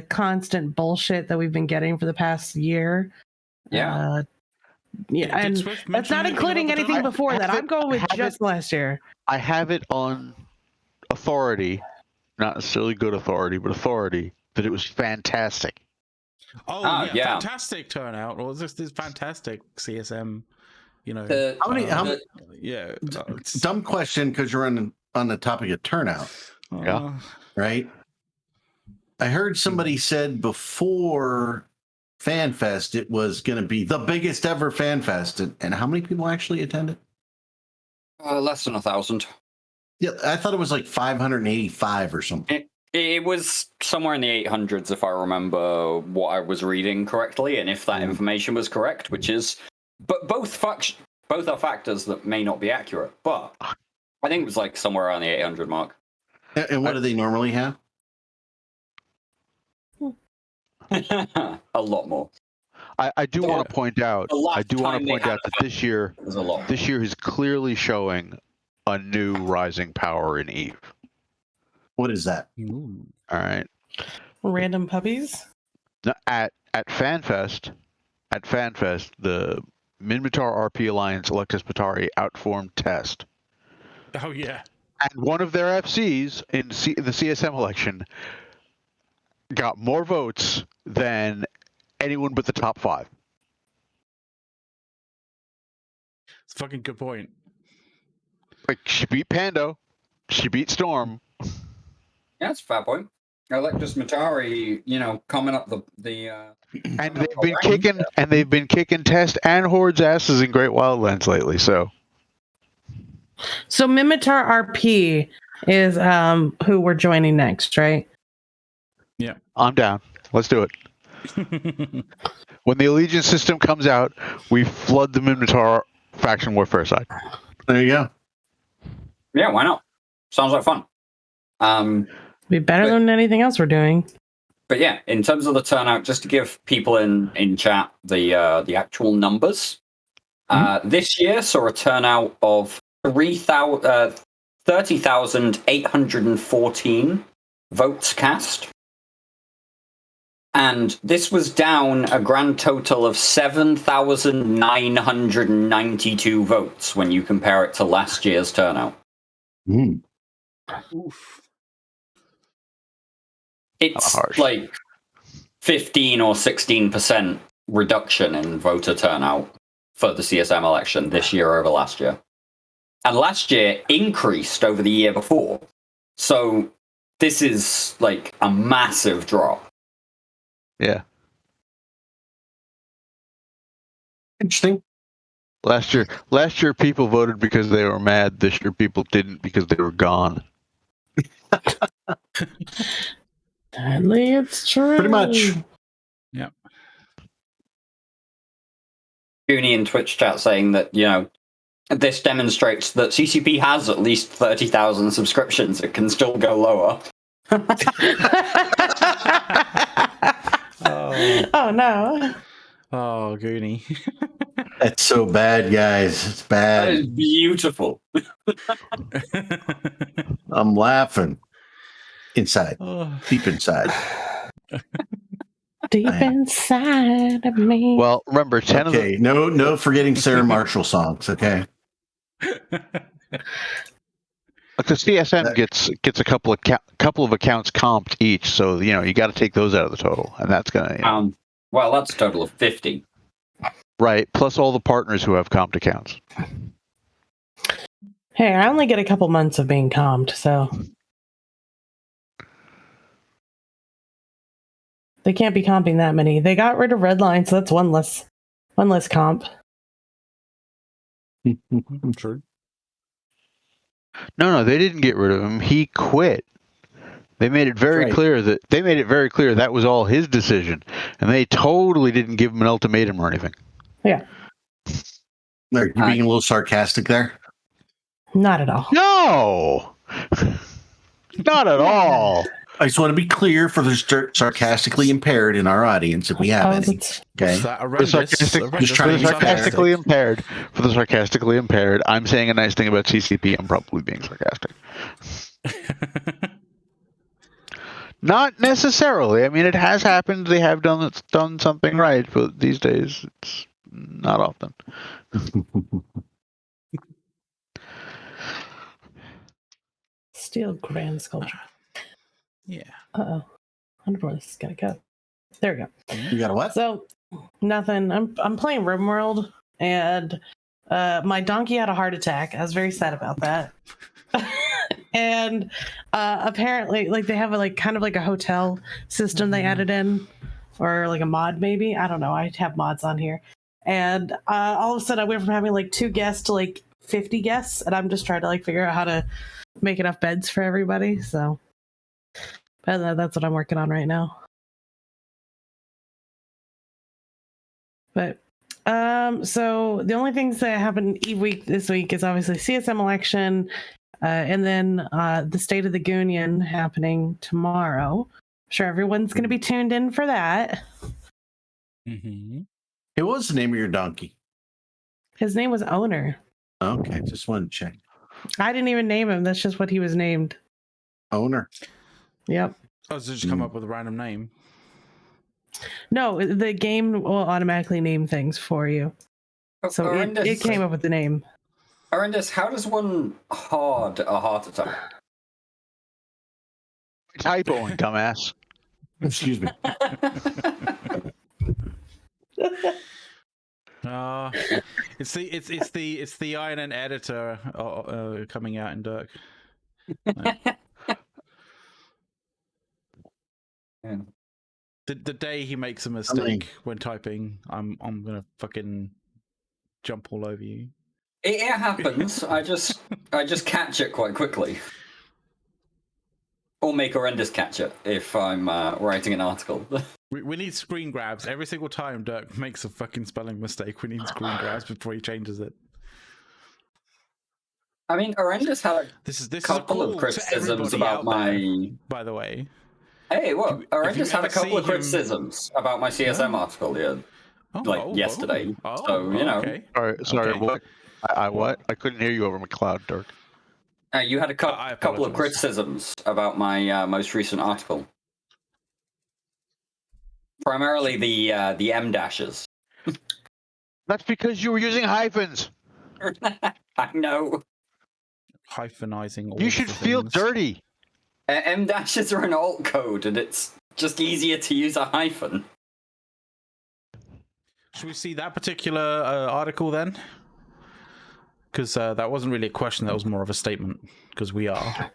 constant bullshit that we've been getting for the past year. Yeah. And that's not including anything before that. I'm going with just last year. I have it on authority, not necessarily good authority, but authority, that it was fantastic. Oh, yeah, fantastic turnout. Well, this fantastic CSM, you know. Dumb question, because you're on the topic of turnout. Right? I heard somebody said before FanFest it was going to be the biggest ever FanFest, and how many people actually attended? Less than 1,000. Yeah, I thought it was like 585 or something. It was somewhere in the 800s, if I remember what I was reading correctly, and if that information was correct, which is, but both are factors that may not be accurate. But I think it was like somewhere around the 800 mark. And what do they normally have? A lot more. I do want to point out. That this year is clearly showing a new rising power in Eve. What is that? All right. Random puppies? At FanFest, the Minmatar RP Alliance Alexis Patari outformed Test. Oh yeah. And one of their FCs in the CSM election got more votes than anyone but the top 5. It's a fucking good point. Like, she beat Pando, she beat Storm. Yeah, that's a fair point. Alexis Matari, coming up the and they've been kicking Test and Horde's asses in Great Wildlands lately. So Mimitar RP is who we're joining next, right? Yeah, I'm down. Let's do it. When the Allegiance system comes out, we flood the Mimitar faction warfare side. There you go. Yeah, why not? Sounds like fun. Be better than anything else we're doing. But yeah, in terms of the turnout, just to give people in chat the actual numbers, this year saw a turnout of 30,814 votes cast. And this was down a grand total of 7,992 votes when you compare it to last year's turnout. Oof. It's like 15 or 16% reduction in voter turnout for the CSM election this year over last year. And last year increased over the year before. So this is like a massive drop. Yeah. Interesting. Last year people voted because they were mad. This year people didn't because they were gone. Sadly, it's true. Pretty much. Yeah. Goonie in Twitch chat saying that, this demonstrates that CCP has at least 30,000 subscriptions. It can still go lower. Oh no. Oh, Goonie. That's so bad, guys. It's bad. That is beautiful. I'm laughing inside, deep inside. Deep inside of me. Well, remember, 10 of the... No forgetting Sarah Marshall songs, okay? The CSM gets a couple of accounts comped each, so you got to take those out of the total, and that's gonna. Well, that's a total of 50. Right, plus all the partners who have comped accounts. Hey, I only get a couple months of being comped, so they can't be comping that many. They got rid of Redline, so that's one less comp. True. No, they didn't get rid of him. He quit. They made it very clear that was all his decision, and they totally didn't give him an ultimatum or anything. Yeah. Are you being a little sarcastic there? Not at all. No, not at all. I just want to be clear for the sarcastically impaired in our audience, if we have any. Okay. For the sarcastically impaired, I'm saying a nice thing about CCP. I'm probably being sarcastic. Not necessarily. I mean, it has happened. They have done something right, but these days it's not often. Steel grand sculpture. Yeah. I wonder where this is gonna go. There we go. You got a what? So nothing. I'm playing RimWorld, and my donkey had a heart attack. I was very sad about that. And apparently, like, they have a kind of a hotel system they added in, or like a mod maybe. I don't know. I have mods on here, and all of a sudden I went from having 2 guests to 50 guests, and I'm just trying to figure out how to make enough beds for everybody. So, but that's what I'm working on right now. But so the only things that happened this week is obviously CSM election, and then the State of the Union happening tomorrow. I'm sure everyone's going to be tuned in for that. Mm-hmm. Hey, what was the name of your donkey? His name was Owner. Okay, just wanted to check. I didn't even name him. That's just what he was named. Owner. Yep. Oh, so just come up with a random name. No, the game will automatically name things for you. So it came up with the name. Horrendous, how does one hard a heart attack? Typoing, dumbass. Excuse me. It's the INN editor coming out in Dirk. Yeah. The day he makes a mistake when typing, I'm gonna fucking jump all over you. It happens. I just catch it quite quickly, or make Horrendous catch it if I'm writing an article. We need screen grabs every single time Dirk makes a fucking spelling mistake. We need screen grabs before he changes it. I mean, Horrendous had a couple of criticisms about my. By the way. Hey, what? Horrendous had a couple of criticisms about my CSM article yesterday. So you know. Okay. Sorry. Okay. What? What? I couldn't hear you over McLeod, Dirk. You had a couple of criticisms about my most recent article. Primarily the M dashes. That's because you were using hyphens. I know. Hyphenizing all you should feel dirty. M dashes are an alt code, and it's just easier to use a hyphen. Should we see that particular article then? Because that wasn't really a question; that was more of a statement. Because we are.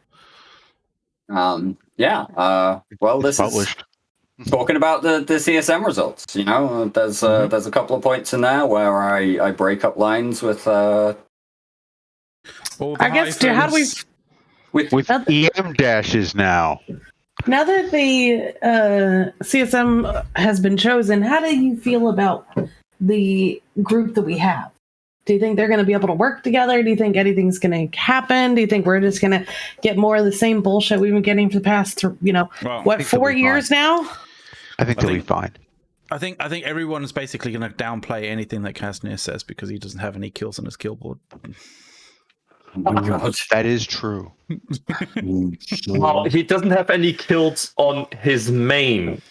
Yeah. Well, this is talking about the CSM results. You know, there's a couple of points in there where I break up lines with. I guess. How do we? With EM dashes now. Now that the CSM has been chosen, how do you feel about the group that we have? Do you think they're going to be able to work together? Do you think anything's going to happen? Do you think we're just going to get more of the same bullshit we've been getting for the past, 4 years now? I think they'll be fine. I think everyone's basically going to downplay anything that Casnir says because he doesn't have any kills on his kill board. That is true. Well, he doesn't have any kills on his main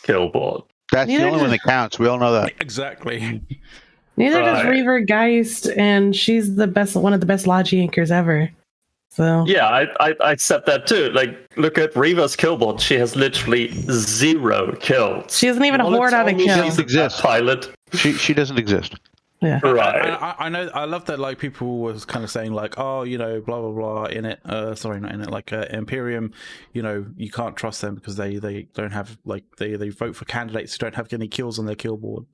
kill board. That's the only one that counts. We all know that. Exactly. Neither does Reaver Geist, and she's one of the best Logi anchors ever. So yeah, I accept that too. Like, look at Reaver's kill board. She has literally 0 kills. She isn't even a horde on a kill. She doesn't exist. Pilot. She doesn't exist. Yeah. Right. I know. I love that. Like, people was kind of saying like, oh, you know, blah blah blah. In it, sorry, not in it. Like Imperium, you know, you can't trust them because they don't have like they vote for candidates who don't have any kills on their kill board.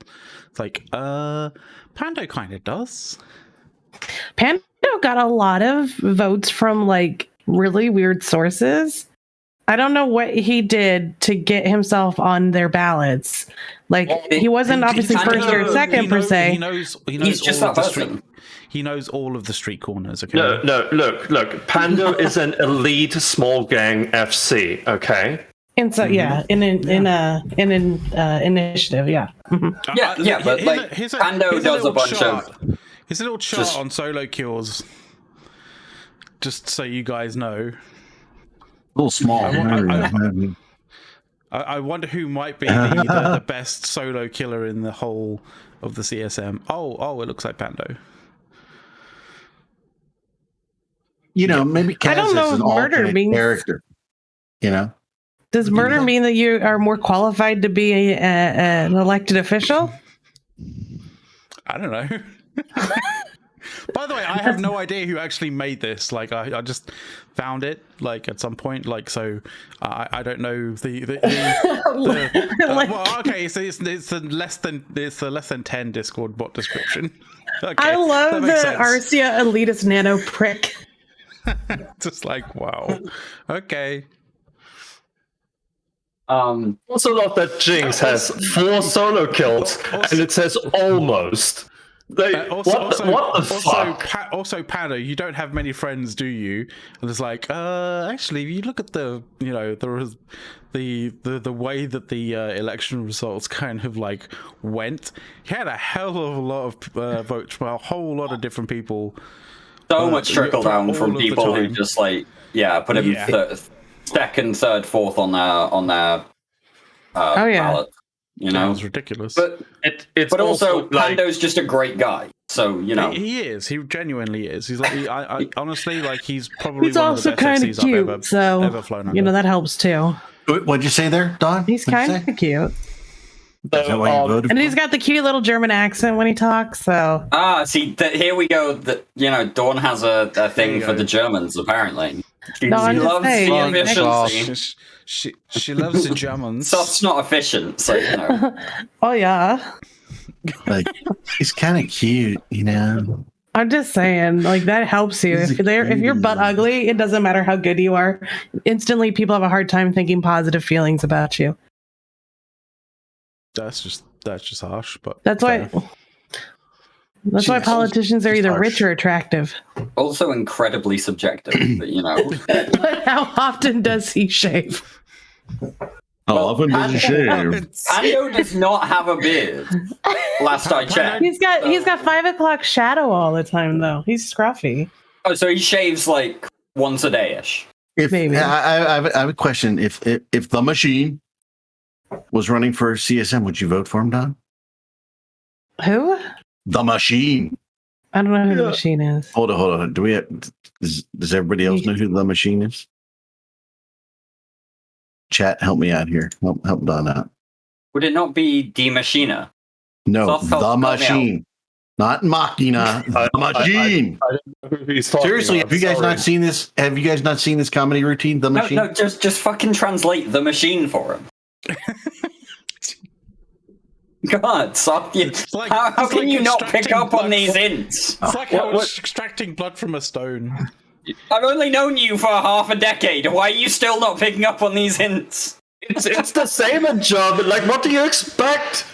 It's like, Pando kind of does. Pando got a lot of votes from like really weird sources. I don't know what he did to get himself on their ballots. Like, he wasn't obviously first or second per se. He knows He's just all of that the person. street. He knows all of the street corners. Okay. No. Look. Pando is an elite small gang FC. Okay. And so in initiative, yeah. Yeah, but like Pando does a bunch of. Here's a little chart on solo kills, just so you guys know. A little small. I wonder who might be the best solo killer in the whole of the CSM. Oh, it looks like Pando. You know, maybe Kaz I don't know is an if murder alternate means character. You know, does murder mean that you are more qualified to be an elected official? I don't know. By the way, I have no idea who actually made this. Like, I just found it like at some point. Like, so I don't know well, okay, so it's the less than 10 Discord bot description. Okay, I love the sense. Arcia elitist nano prick. Just like, wow. Okay. Also love that Jinx has 4 solo kills and it says almost. Like, what the fuck? Also, Pando, you don't have many friends, do you? And it's like, actually, if you look at the way that the election results kind of like went, he had a hell of a lot of votes from a whole lot of different people. So much trickle down from people who just like, put him second, third, fourth on their ballot. You know, it's ridiculous. But it's also Pando's just a great guy. So, you know, he is. He genuinely is. He's like, I honestly, like, he's probably he's one also of the best kind of FCs cute. ever flown under. You know, that helps too. What'd you say there, Don? He's kind of cute. Is that why you voted and for he's got the cute little German accent when he talks. So see, here we go. You know, Dawn has a thing for the Germans. Apparently, she loves the efficiency. She loves the Germans. Soft's not efficient, so you know. Oh yeah. Like, he's kind of cute, you know. I'm just saying, like, that helps you. If you're butt ugly, it doesn't matter how good you are. Instantly, people have a hard time thinking positive feelings about you. That's just harsh, but that's why politicians are either rich or attractive. Also incredibly subjective, but you know. But how often does he shave? How often does he shave? Pando does not have a beard. Last I checked. He's got 5 o'clock shadow all the time though. He's scruffy. Oh, so he shaves like once a day-ish. Maybe. I have a question. If the machine was running for CSM, would you vote for him, Don? Who? The machine. I don't know who the machine is. Hold on. Does everybody else know who the machine is? Chat, help me out here. Help Don out. Would it not be Die Machina? No, the machine. Not Machina. The machine. Seriously, have you guys not seen this? Have you guys not seen this comedy routine, The Machine? No, just fucking translate The Machine for him. God, how can you not pick up on these hints? It's like how it's extracting blood from a stone. I've only known you for half a decade. Why are you still not picking up on these hints? It's the same in German. Like, what do you expect?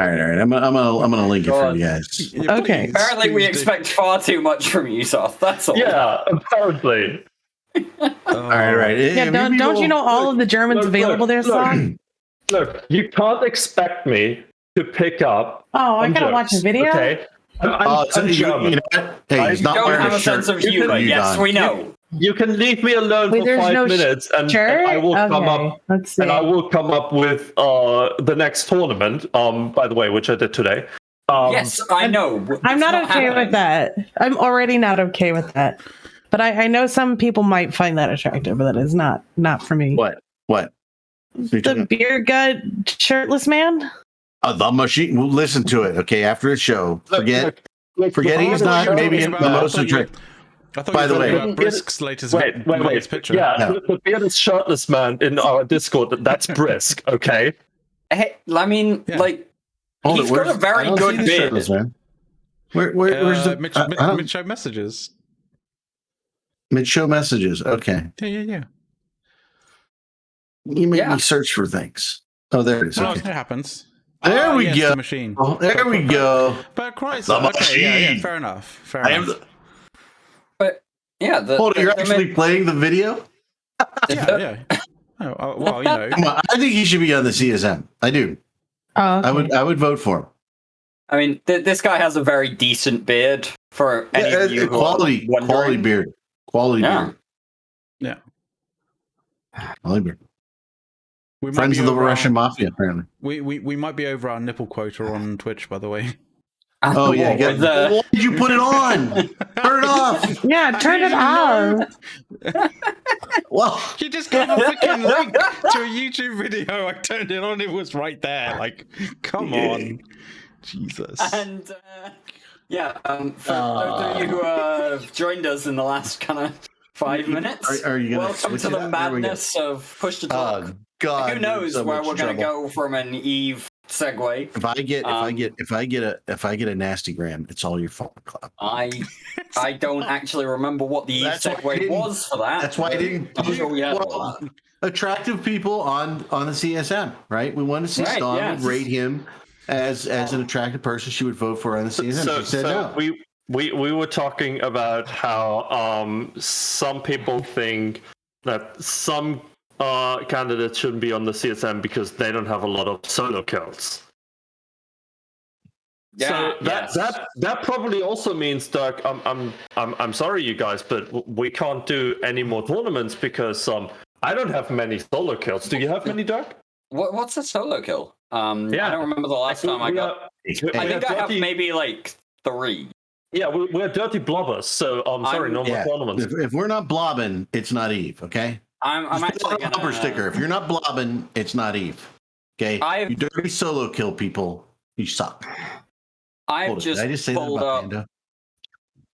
All right. I'm gonna link it for you guys. Yeah, Okay. please, Apparently, we please do. expect far too much from you, Soth. That's all. Yeah, apparently. All right. Yeah, don't you know all of the Germans available there, Soth? Look, you can't expect me to pick up. Oh, I on gotta watch a jokes, video? Okay, I'm German. You know what? Hey, he's You not don't wearing have a a shirt. sense of humor. You Yes, done. we know. You can leave me alone Wait, for there's 5 no minutes, and shirt? I will come Okay, up. let's see. And I will come up with the next tournament. By the way, which I did today. Yes, I know. I'm It's not okay happening. with that. I'm already not okay with that. But I know some people might find that attractive, but that is not for me. What? The beer gut shirtless man? The machine. We'll listen to it. Okay, after the show. Forget he's not maybe the most attractive. By the way, Brisk's latest wait. picture. Yeah, No. the bearded shirtless man in our Discord. That's Brisk. Okay. Hey, I mean, Yeah. like, Hold he's it, got a I very don't good see the beard. shirtless man. Where's the mid-show messages? mid-show messages? Okay, Yeah. you make me search for things. Oh, there it is. Well, Okay. it happens. There we yes, go. The machine. Oh, there we go. But Christ, The okay, yeah, machine. fair enough. I am. But yeah, Hold on, you're actually playing the video? Yeah. Oh, well, you know. Come on, I think he should be on the CSM. I do. Oh, okay. I would vote for him. I mean, this guy has a very decent beard for any of you who quality are wondering. beard. Quality beard. Yeah. Quality beard. We might Friends be of the over Russian mafia, apparently. We might be over our nipple quota on Twitch, by the way. Oh yeah, why did you put it on? Turn it off. Yeah, turn it off. Well, You just gave a freaking link to a YouTube video. I turned it on. It was right there. Like, come on, Jesus. And for those of you who have joined us in the last kind of 5 minutes, are you gonna welcome switch to it the up? There we go. madness of Push to Talk. Oh God, Who knows so where much we're going to trouble. go from an Eve segue? If I get a nasty gram, it's all your fault, Club. I don't actually remember what the Eve That's why I segue didn't- was for that. That's why I didn't. I'm sure we had Well, one. attractive people on the CSM, right? We wanted to see Right, Stawn yes. would rate him as an attractive person she would vote for on the CSM. She said no. we were talking about how some people think that some candidates shouldn't be on the CSM because they don't have a lot of solo kills. Yeah, so that probably also means, Doug. I'm sorry, you guys, but we can't do any more tournaments because I don't have many solo kills. Do you have many, Doug? What's a solo kill? I don't remember the last time I got. I think I have maybe like 3. Yeah, we're dirty blobbers, so I'm sorry, no more tournaments. If we're not blobbing, it's not Eve, okay? I'm Just put actually on a bumper sticker. If you're not blobbing, it's not Eve. Okay? You dirty solo kill people, you suck. I've Did I just say that pulled about up. Panda?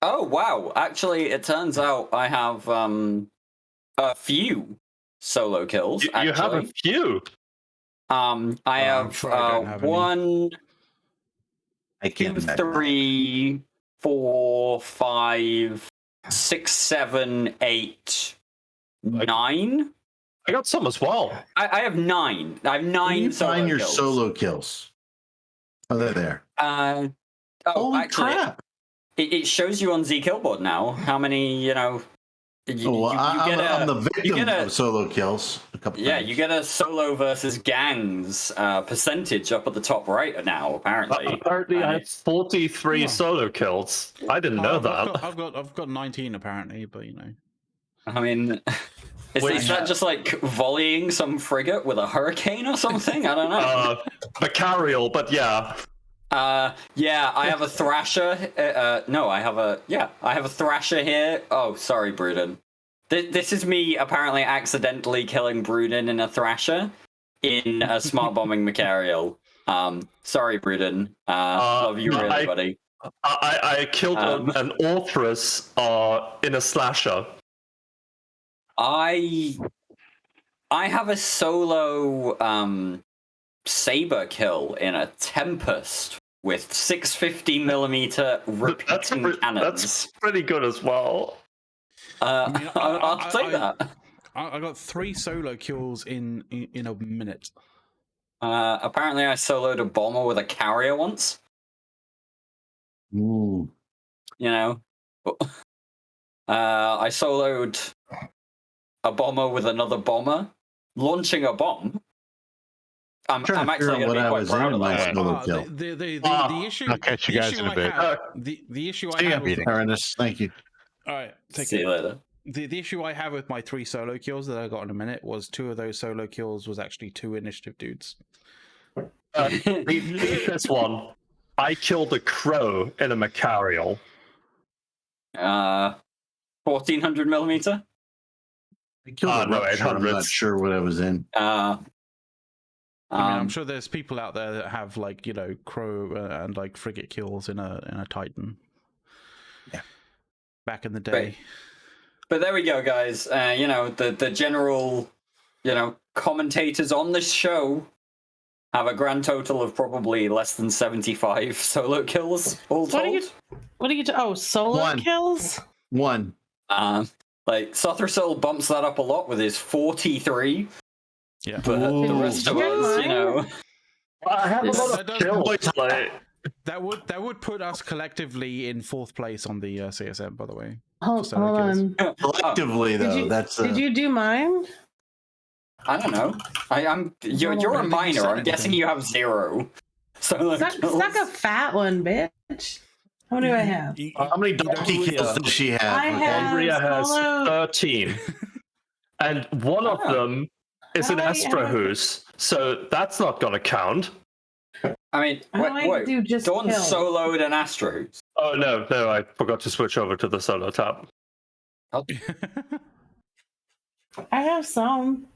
Oh wow! Actually, it turns out I have a few solo kills. You have a few. I have, sure I don't have any. 1, I 2, can't 3, 4, 5, 6, 7, 8, 9. I got some as well. I have 9. I have 9 you solo find your kills. solo kills. Oh, they're there. Holy actually, crap! It shows you on Z Killboard now how many I'm the victim of solo kills a couple times. You get a solo versus gangs percentage up at the top right now. Apparently, I have 43 solo kills. I didn't know that. I've got 19 apparently, but you know. I mean, is that just like volleying some frigate with a hurricane or something? I don't know. Macarial, but yeah. I have a Thrasher. I have a Thrasher here. Oh, sorry, Bruden. This is me apparently accidentally killing Bruden in a Thrasher in a smart bombing Macarial. Sorry, Bruden. Love you, really, buddy. I killed an Orthrus in a slasher. I have a solo saber kill in a Tempest with 650mm repeating cannons. That's pretty good as well. I'll say that. I got 3 solo kills in a minute. Apparently I soloed a bomber with a carrier once. Ooh. You know? I soloed a bomber with another bomber, launching a bomb. I'm actually going to be quite proud of that. The issue. I'll catch you guys in a bit. The issue I See have. you, Ernest. Thank you. All right, See you later. The issue I have with my 3 solo kills that I got in a minute was 2 of those solo kills was actually 2 initiative dudes. This one, I killed a crow in a Macarial. 1400 millimeter. I killed a no, rupture. I'm 800s. not sure what I was in. I mean, I'm sure there's people out there that have like crow and like frigate kills in a Titan. Yeah. Back in the day. But there we go, guys. The general, commentators on this show have a grand total of probably less than 75 solo kills all told. What are you? Solo kills? 1. Like Sothersil bumps that up a lot with his 43. Yeah. But the rest of us, I have a lot of kills. That would put us collectively in 4th place on the CSM, by the way. Hold on. Collectively, though, did you do mine? I don't know. You're a minor. I'm guessing you have 0. So Suck a fat one, bitch. How many do I have? How many donkey kills does she have? Andrea has 13. And one of them is an Astrahus, so that's not going to count. I mean, wait. Dawn soloed an Astrahus. Oh, no, I forgot to switch over to the solo tab. I have some.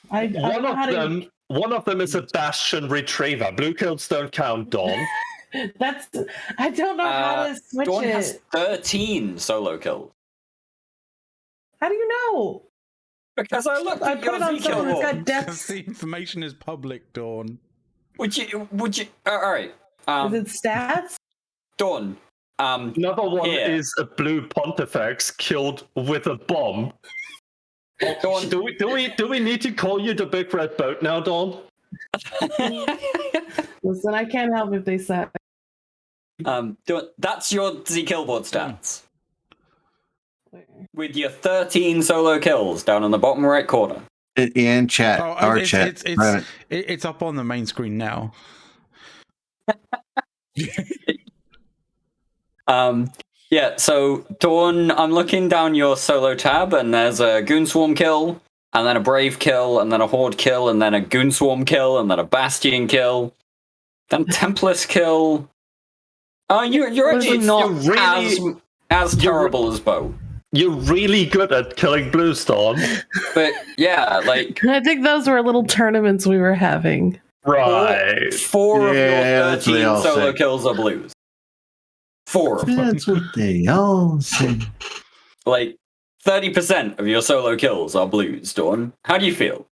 One of them is a Bastion Retriever. Blue kills don't count, Dawn. I don't know how to switch Dawn it. has 13 solo kills. How do you know? Because I looked at your Z-kill board. Because the information is public, Dawn. Would you? All right. Is it stats? Dawn. Another one is a blue Pontifex killed with a bomb. Dawn, do we need to call you the big red boat now, Dawn? Listen, I can't help if they say. Dawn, that's your Z-kill board stats. With your 13 solo kills down in the bottom right corner. In chat, our chat. It's up on the main screen now. Yeah, so Dawn, I'm looking down your solo tab, and there's a Goon Swarm kill, and then a Brave kill, and then a Horde kill, and then a Goon Swarm kill, and then a Bastion kill, then Templars kill. Oh, you're actually not as terrible as Bo. You're really good at killing blue, Dawn. But yeah, like I think those were little tournaments we were having. Right. 4 of your 13 solo kills are blues. 4 of them. That's what they all say. Like 30% of your solo kills are blues, Dawn. How do you feel?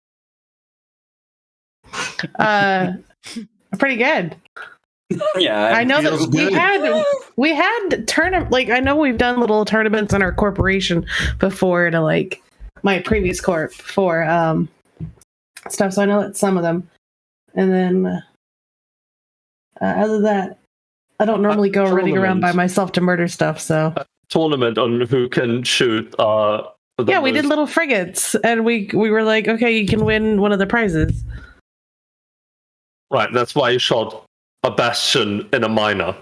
Pretty good. Yeah, I know that we had tournament. Like I know we've done little tournaments in our corporation before to like my previous corp for stuff. So I know that some of them, and then other than that, I don't normally go running around by myself to murder stuff. So tournament on who can shoot. We did little frigates, and we were like, okay, you can win one of the prizes. Right, that's why you shot a Bastion in a minor.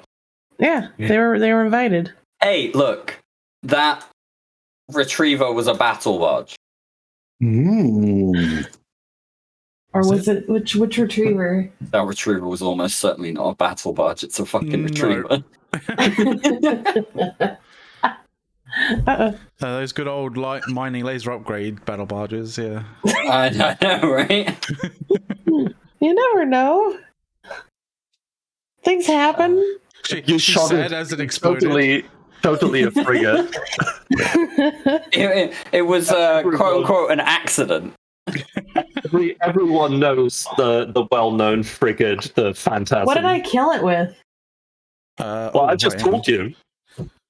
Yeah, they were invited. Hey, look, that Retriever was a battle barge. Or was it which Retriever? That Retriever was almost certainly not a battle barge. It's a fucking Retriever. Those good old light mining laser upgrade battle barges, yeah. I know, right? You never know. Things happen. You shot it as it exploded. Totally a frigate. It was quote unquote an accident. Everyone knows the well-known frigate, the Phantasm. What did I kill it with? I just told you.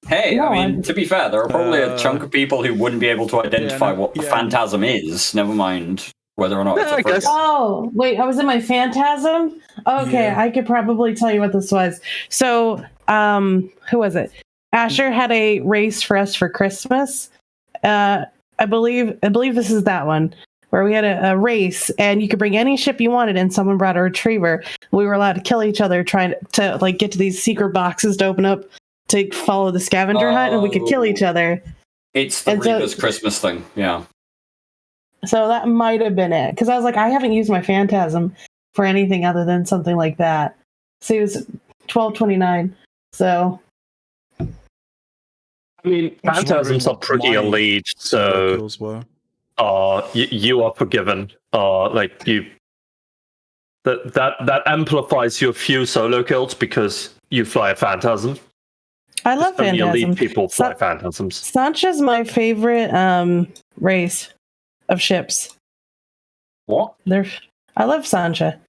Hey, no, I mean, to be fair, there are probably a chunk of people who wouldn't be able to identify what the Phantasm is. Never mind whether or not it's a frigate. Oh, wait, I was in my Phantasm? Okay, Yeah. I could probably tell you what this was. So, who was it? Asher had a race for us for Christmas. I believe this is that one where we had a race and you could bring any ship you wanted and someone brought a retriever. We were allowed to kill each other trying to like get to these secret boxes to open up to follow the scavenger hunt, and we could kill each other. It's the Reaper's Christmas thing, yeah. So that might have been it, because I was like, I haven't used my Phantasm for anything other than something like that. So it was 1229. So I mean, Phantasms are pretty elite, so you are forgiven. Like you, that amplifies your few solo kills because you fly a Phantasm. I love Phantasms. Only elite people fly Phantasms. Sancha's my favorite race of ships. What? I love Sancha.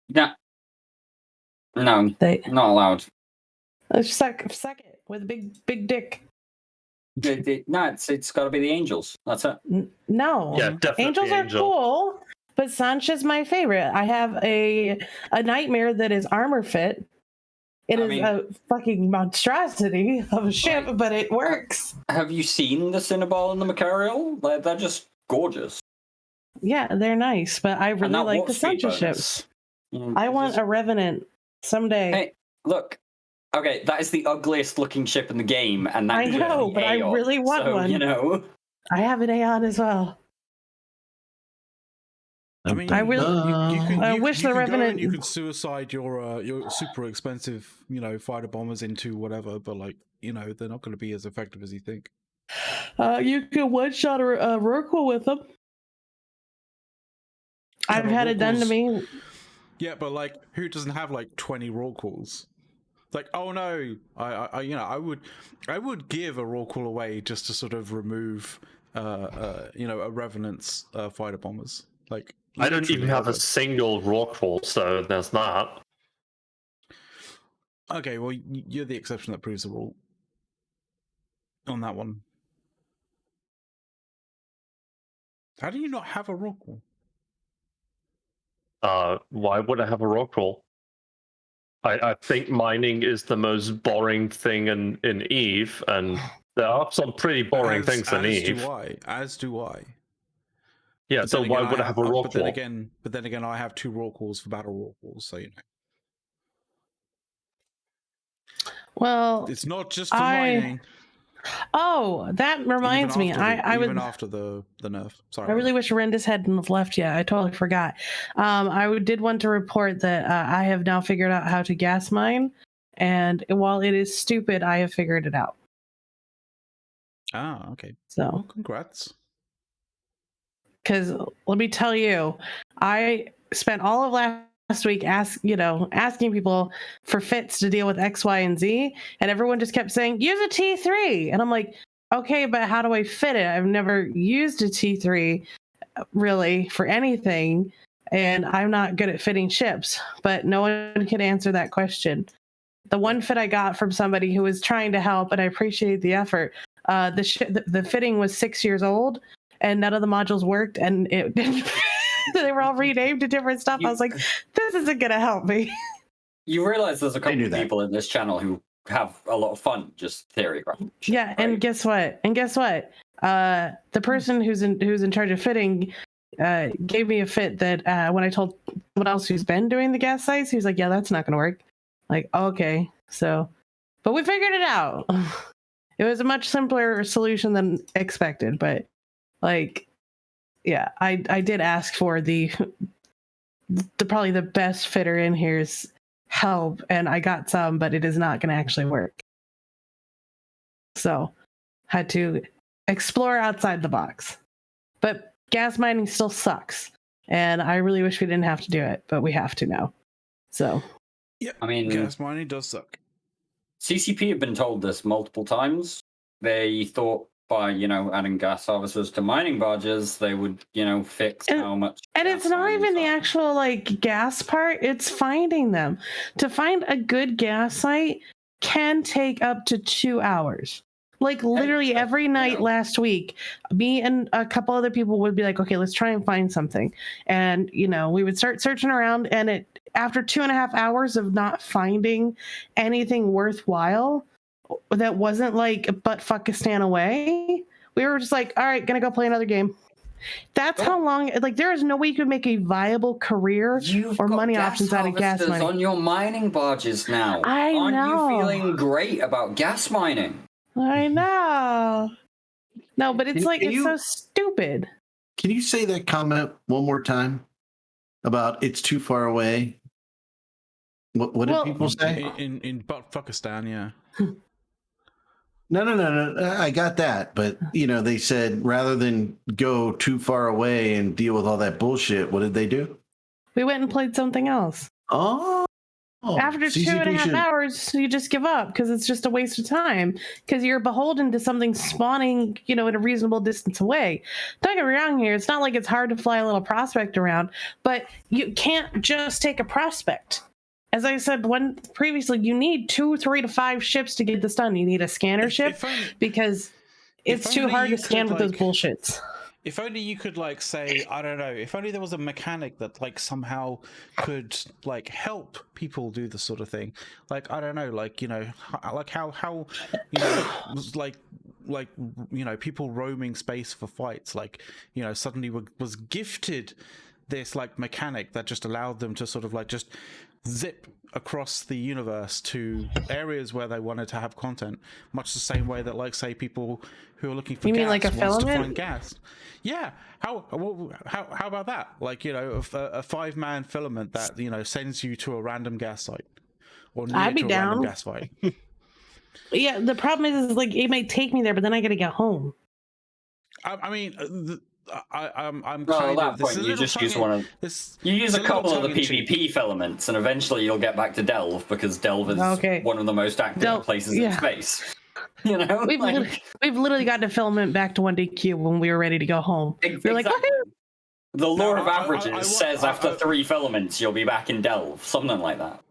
Yeah. No, not allowed. Suck it with a big dick. No, it's got to be the Angels. That's it. No. Yeah, definitely Angels are cool, but Sancha's my favorite. I have a Nightmare that is armor fit. It is a fucking monstrosity of a ship, but it works. Have you seen the Cinnaball and the Macarial? They're just gorgeous. Yeah, they're nice, but I really like the Sancha ships. I want a Revenant someday. Hey, look. Okay, that is the ugliest looking ship in the game, and I know, but Aeon, I really want one. You know, I have an Aeon as well. I mean, I wish the Revenant. You could suicide your super expensive, fighter bombers into whatever, but they're not going to be as effective as you think. You can one shot a Rorqual with them. I've had it done to me. Yeah, but who doesn't have 20 Rorquals? Oh no, I would give a Rorqual away just to sort of remove, a Revenant's fighter bombers. I don't even have a single Rorqual, so there's that. Okay, well, you're the exception that proves the rule on that one. How do you not have a Rorqual? Why would I have a Rorqual? I think mining is the most boring thing in Eve, and there are some pretty boring things in Eve. As do I. Yeah, so why would I have a Rorqual? But then again, I have 2 Rorquals for battle Rorquals, so Well, it's not just for mining. Oh, that reminds me. Even after the nerf. Sorry. I really wish Rendis hadn't left yet. I totally forgot. I did want to report that I have now figured out how to gas mine, and while it is stupid, I have figured it out. Ah, okay. So, well, congrats. Because let me tell you, I spent all of last week asking people for fits to deal with X, Y, and Z, and everyone just kept saying use a T3, and I'm like, okay, but how do I fit it? I've never used a T3 really for anything, and I'm not good at fitting ships. But no one could answer that question. The one fit I got from somebody who was trying to help, and I appreciate the effort. The fitting was 6 years old, and none of the modules worked, and it didn't. They were all renamed to different stuff. I was like, this isn't gonna help me. You realize there's a couple of people in this channel who have a lot of fun just theorygraphing. Yeah, right? and guess what? The person who's in charge of fitting gave me a fit that when I told someone else who's been doing the gas sites, he was like, yeah, that's not gonna work. Like, okay, so, but we figured it out. It was a much simpler solution than expected, but yeah, I did ask for the probably the best fitter in here's help, and I got some, but it is not going to actually work. So, had to explore outside the box. But gas mining still sucks, and I really wish we didn't have to do it, but we have to now. So, yeah, I mean, gas mining does suck. CCP have been told this multiple times. They thought by adding gas harvesters to mining barges, they would fix how much. And it's not even the actual gas part; it's finding them. To find a good gas site can take up to 2 hours. Like literally every night last week, me and a couple other people would be like, okay, let's try and find something. And, we would start searching around, and after 2.5 hours of not finding anything worthwhile that wasn't like butt-fuckistan away, we were just like, all right, gonna go play another game. That's how long, like, there is no way you could make a viable career or money options out of gas mining. On your mining barges now. Aren't you feeling great about gas mining? I know. No, but it's so stupid. Can you say that comment one more time about it's too far away? What did people say? In butt-fuckistan, yeah. No. I got that. But, they said rather than go too far away and deal with all that bullshit, what did they do? We went and played something else. Oh. After 2.5 hours, you just give up because it's just a waste of time because you're beholden to something spawning, in a reasonable distance away. Don't get me wrong here. It's not like it's hard to fly a little prospect around, but you can't just take a prospect. As I said previously, you need 2, 3 to 5 ships to get this done. You need a scanner ship because it's too hard to scan with those bullshits. If only you could say, I don't know, if only there was a mechanic that somehow could help people do this sort of thing. I don't know, how people roaming space for fights, suddenly was gifted this mechanic that just allowed them to sort of just zip across the universe to areas where they wanted to have content, much the same way that say people who are looking for gas like a filament? To find gas. Yeah, how about that? A 5-man filament that sends you to a random gas site or near I'd be to a down. random gas site. Yeah, the problem is it might take me there, but then I got to get home. I mean. I'm at kind that of. This point, is you just use one of. You use a couple of the PvP filaments, and eventually you'll get back to Delve because Delve is one of the most active places in space. We've literally gotten a filament back to 1DQ when we were ready to go home. Exactly. We're like, the law of averages says after 3 filaments you'll be back in Delve, something like that.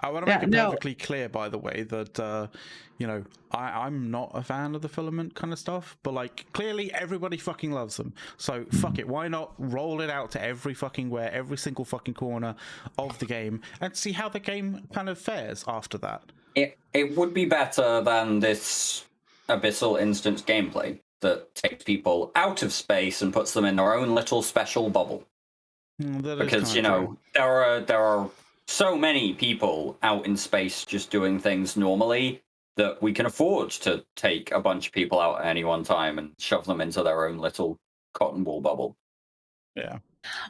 I want to make it perfectly clear, by the way, that I'm not a fan of the filament kind of stuff, but clearly everybody fucking loves them. So fuck it, why not roll it out to every single fucking corner of the game and see how the game kind of fares after that. It would be better than this Abyssal Instance gameplay that takes people out of space and puts them in their own little special bubble. Because there are so many people out in space just doing things normally that we can afford to take a bunch of people out at any one time and shove them into their own little cotton wool bubble. Yeah.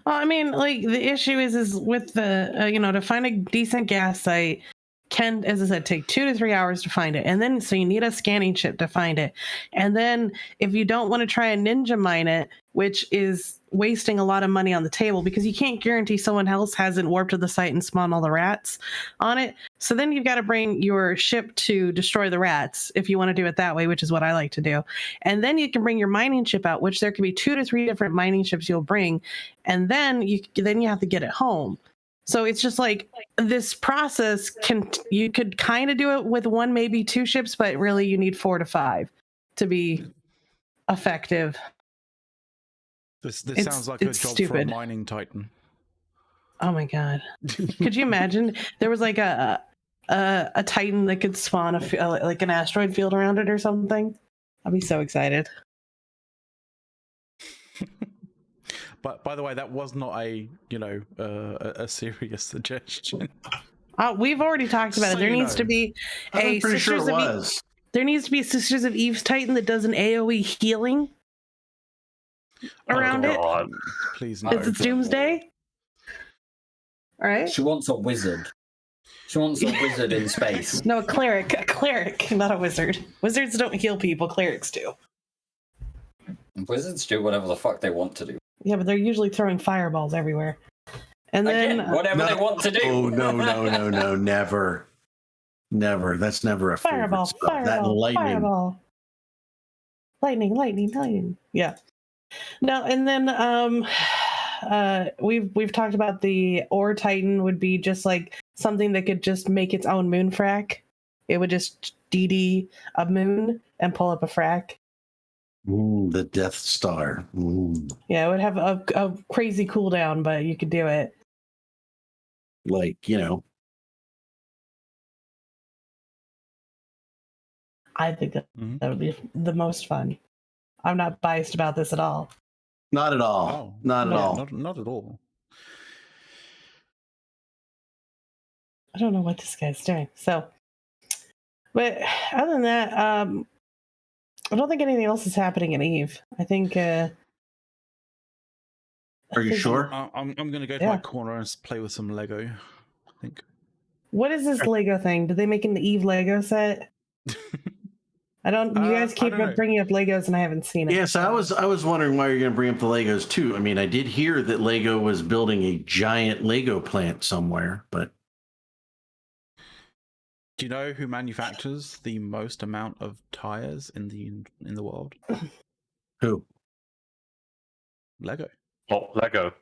Well, I mean, the issue is with the to find a decent gas site can, as I said, take 2 to 3 hours to find it, and then so you need a scanning chip to find it, and then if you don't want to try and ninja mine it, which is wasting a lot of money on the table because you can't guarantee someone else hasn't warped to the site and spawned all the rats on it. So then you've got to bring your ship to destroy the rats if you want to do it that way, which is what I like to do. And then you can bring your mining ship out, which there could be 2 to 3 different mining ships you'll bring, and then you have to get it home. So it's just this process you could kind of do it with 1, maybe 2 ships, but really you need 4 to 5 to be effective. This sounds like a job stupid. For a mining titan. Oh my god! Could you imagine there was a titan that could spawn an asteroid field around it or something? I'd be so excited. But by the way, that was not a serious suggestion. We've already talked about it. There needs to be a Sisters of Eve. There needs to be a Sisters of Eve's Titan that does an AoE healing around it. Please no. It's Doomsday. All right. She wants a wizard. She wants a wizard in space. No, a cleric, not a wizard. Wizards don't heal people. Clerics do. Wizards do whatever the fuck they want to do. Yeah, but they're usually throwing fireballs everywhere. And then whatever they want to do. Oh no, never. That's never a fireball. That lightning. Fireball. Lightning. Yeah. No, and then we've talked about the Ore Titan would be just something that could just make its own moon frack it would just DD a moon and pull up a frack. The Death Star. Yeah, it would have a crazy cooldown, but you could do it. Like, I think that would be the most fun. I'm not biased about this at all. Not at all. Oh, not at all. Not at all. I don't know what this guy's doing. So, but other than that, I don't think anything else is happening in Eve. I think. Are you sure? I'm going to go to my corner and play with some Lego. I think. What is this Lego thing? Did they make an Eve Lego set? I don't. You guys keep bringing up Legos, and I haven't seen it. Yes, I was wondering why you're going to bring up the Legos too. I mean, I did hear that Lego was building a giant Lego plant somewhere, but do you know who manufactures the most amount of tires in the world? Who? Lego. Oh, Lego.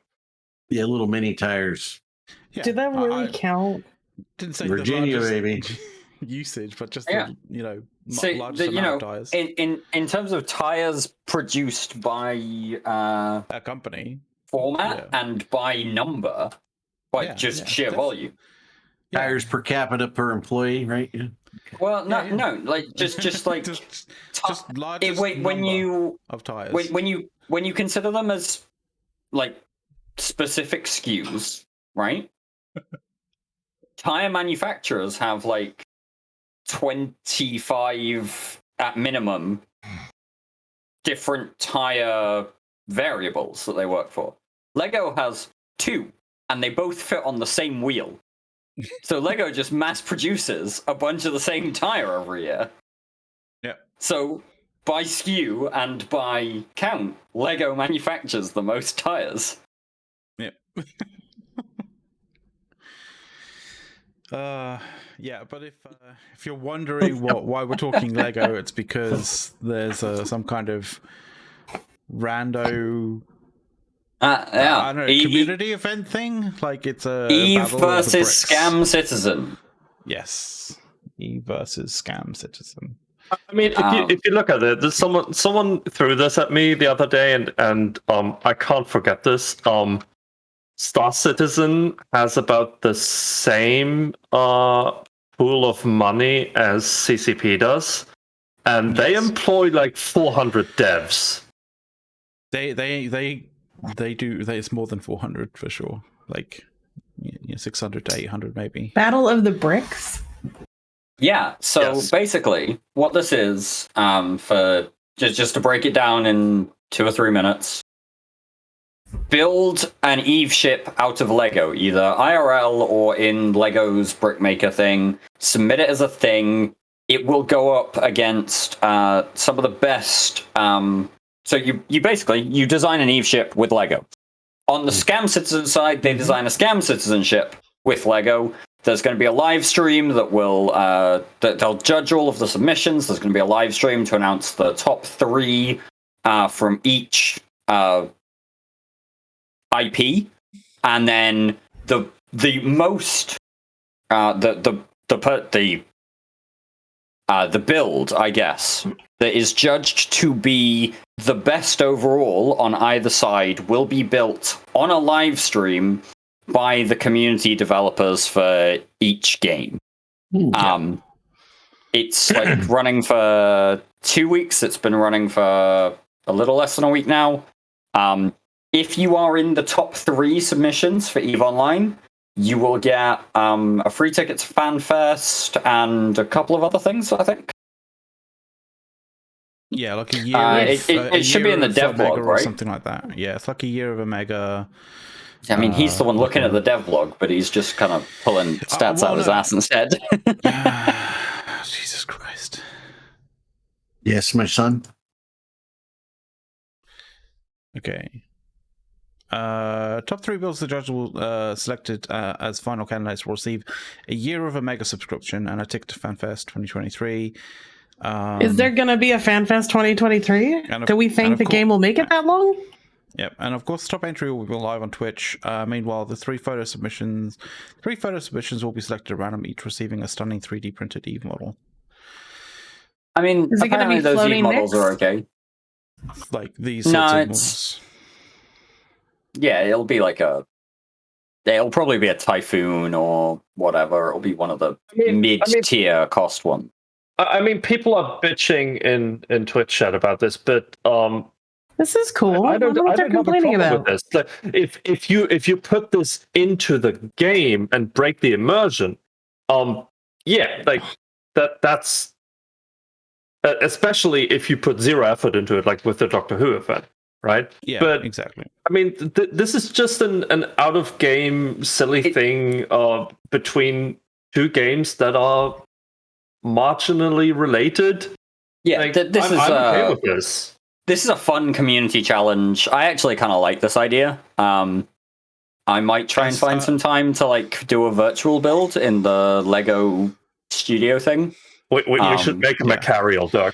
Yeah, little mini tires. Yeah, Did that really count? Didn't say Virginia, the baby. Usage, but just Yeah. the So, largest amount of tires. in terms of tires produced by A company format and by number, sheer volume. Tires per capita per employee, right? Yeah. Well, no, like just like just largest of tires. When you consider them as like specific SKUs, right? Tire manufacturers have like 25 at minimum different tire variables that they work for. Lego has 2, and they both fit on the same wheel. So Lego just mass produces a bunch of the same tire every year. Yeah. So by SKU and by count, Lego manufactures the most tires. Yeah. Yeah, but if you're wondering why we're talking Lego, it's because there's some kind of rando I don't know, community event thing. Like it's a Eve versus Scam Citizen. Yes, Eve versus Scam Citizen. I mean, if you look at it, there's someone threw this at me the other day, and I can't forget this. Star Citizen has about the same pool of money as CCP does, and they employ like 400 devs. They do. It's more than 400 for sure. Like 600 to 800 maybe. Battle of the Bricks. Yeah. So basically, what this is, for just to break it down in 2 or 3 minutes. Build an Eve ship out of Lego, either IRL or in Lego's Brickmaker thing. Submit it as a thing. It will go up against some of the best. So you basically design an Eve ship with Lego. On the Scam Citizen side, they design a Scam Citizen ship with Lego. There's going to be a live stream that will they'll judge all of the submissions. There's going to be a live stream to announce the top 3 from each IP, and then the most the build, I guess, that is judged to be the best overall on either side will be built on a live stream by the community developers for each game. It's like running for 2 weeks. It's been running for a little less than a week now. If you are in the top 3 submissions for EVE Online, you will get a free ticket to FanFest and a couple of other things, I think. Yeah, like a year. It should be in the dev blog, right? Or something like that. Yeah, it's like a year of a mega. I mean, he's the one looking at the dev blog, but he's just kind of pulling stats out of his ass instead. Jesus Christ. Yes, my son. Okay. Top 3 builds the judge will selected as final candidates will receive a year of a mega subscription and a ticket to FanFest 2023. Is there going to be a FanFest 2023? Do we think the game will make it that long? Yep, and of course, top entry will be live on Twitch. Meanwhile, the three photo submissions will be selected at random, each receiving a stunning 3D printed Eve model. I mean, is it going to be those floating Eve models next? are okay. Like these sorts of it's models. Yeah, it'll be like it'll probably be a Typhoon or whatever. It'll be one of the mid-tier cost ones. I mean, people are bitching in Twitch chat about this, but This is cool. I don't know what they're complaining about. with this. Like, if you put this into the game and break the immersion, yeah, like that's especially if you put zero effort into it, like with the Doctor Who event, right? Yeah, but exactly. I mean, this is just an out of game silly thing between two games that are marginally related. Yeah, like, I'm okay with this. This is a fun community challenge. I actually kind of like this idea. I might try and find some time to like do a virtual build in the Lego studio thing. We should make a Macarial, Doug.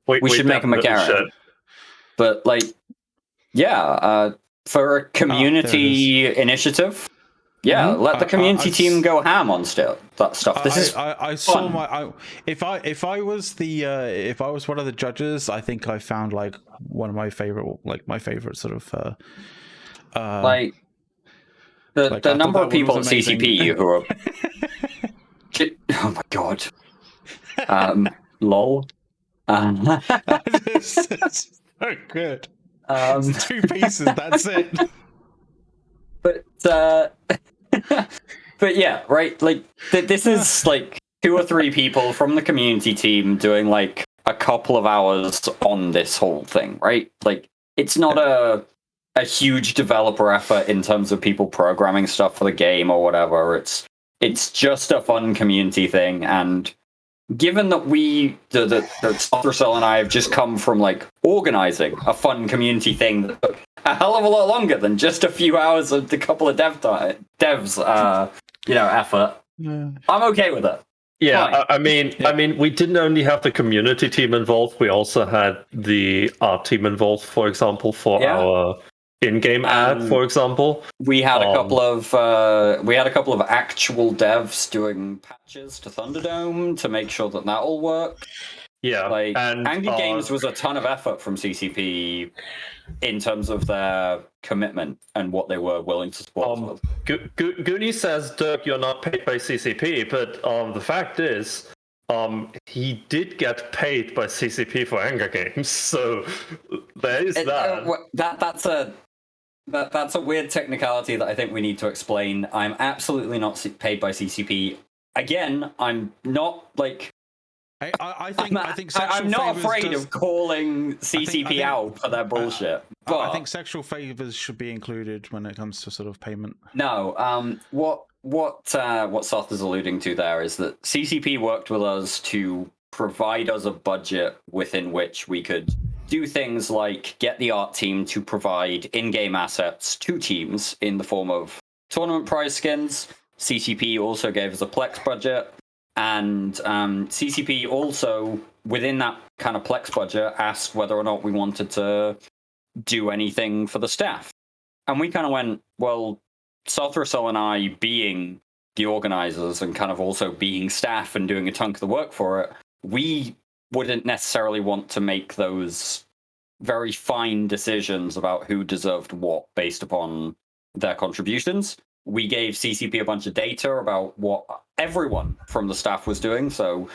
We should make a Macarial. But like, yeah, for a community initiative, let the community team go ham on that stuff. I saw my. If I was one of the judges, I think I found like one of my favorite sort of like the number of people at CCP who are. Oh my god. Lol. That's so good. It's 2 pieces. That's it. But yeah, right. Like this is like 2 or 3 people from the community team doing like a couple of hours on this whole thing, right? Like it's not a huge developer effort in terms of people programming stuff for the game or whatever. It's just a fun community thing, and given that the Software and I have just come from like organizing a fun community thing that took a hell of a lot longer than just a few hours of the couple of devs, effort. Yeah. I'm okay with it. Yeah, I mean, we didn't only have the community team involved; we also had the art team involved. For example, for our in-game ad, for example, we had a couple of actual devs doing patches to Thunderdome to make sure that all worked. Yeah, like Angry Games was a ton of effort from CCP in terms of their commitment and what they were willing to support. Goonie says, "Dirk, you're not paid by CCP," but the fact is, he did get paid by CCP for Angry Games, so there is that. That's a weird technicality that I think we need to explain. I'm absolutely not paid by CCP. Again, I'm not like. I think I'm not afraid of calling CCP out for their bullshit. But I think sexual favors should be included when it comes to sort of payment. No, what Soth is alluding to there is that CCP worked with us to provide us a budget within which we could do things like get the art team to provide in-game assets to teams in the form of tournament prize skins. CCP also gave us a Plex budget. And CCP also, within that kind of Plex budget, asked whether or not we wanted to do anything for the staff. And we kind of went, well, Sothrisol and I, being the organizers and kind of also being staff and doing a chunk of the work for it, we wouldn't necessarily want to make those very fine decisions about who deserved what based upon their contributions. We gave CCP a bunch of data about what everyone from the staff was doing. So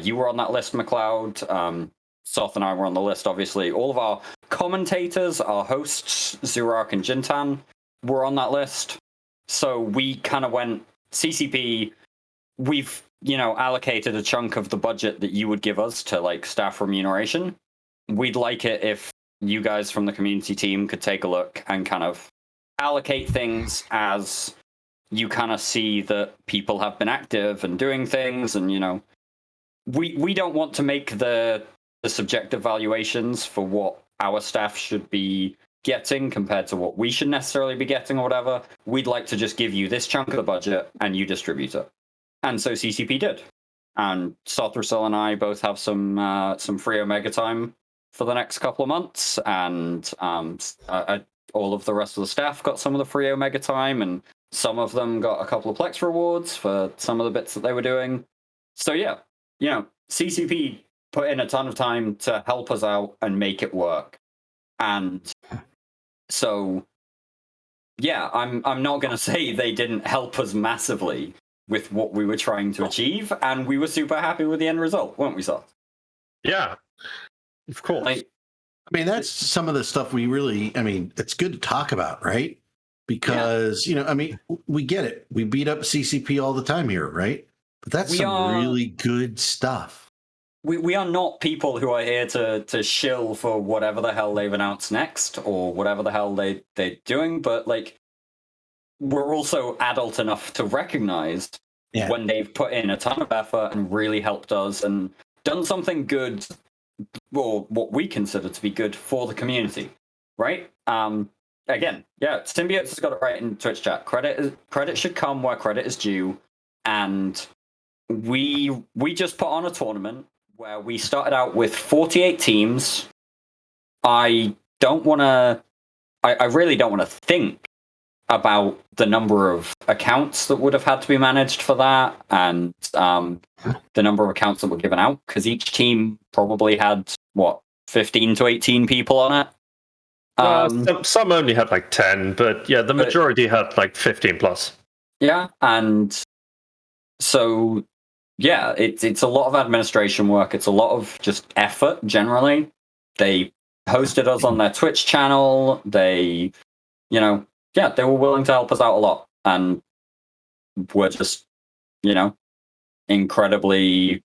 you were on that list, McLeod. Soth and I were on the list, obviously. All of our commentators, our hosts, Zurak and Jintan, were on that list. So we kind of went, CCP, we've, allocated a chunk of the budget that you would give us to like staff remuneration. We'd like it if you guys from the community team could take a look and kind of allocate things as you kind of see that people have been active and doing things, and we don't want to make the subjective valuations for what our staff should be getting compared to what we should necessarily be getting or whatever. We'd like to just give you this chunk of the budget and you distribute it. And so CCP did. And Sothrisol and I both have some free Omega time for the next couple of months, and all of the rest of the staff got some of the free Omega time, and some of them got a couple of Plex rewards for some of the bits that they were doing. So yeah, CCP put in a ton of time to help us out and make it work. And so, yeah, I'm not going to say they didn't help us massively with what we were trying to achieve, and we were super happy with the end result, weren't we, Seth? Yeah, of course. That's some of the stuff we really, it's good to talk about, right? Because, we get it. We beat up CCP all the time here, right? But that's really good stuff. We are not people who are here to shill for whatever the hell they've announced next or whatever the hell they're doing, but we're also adult enough to recognize when they've put in a ton of effort and really helped us and done something good, or what we consider to be good for the community, right? Again, Symbiotes has got it right in Twitch chat. Credit should come where credit is due, and we just put on a tournament where we started out with 48 teams. I really don't want to think about the number of accounts that would have had to be managed for that, and the number of accounts that were given out, because each team probably had 15 to 18 people on it. Some only had 10, but yeah, the majority had 15 plus. Yeah, and so yeah, it's a lot of administration work. It's a lot of just effort generally. They hosted us on their Twitch channel. They, they were willing to help us out a lot, and we're just, incredibly,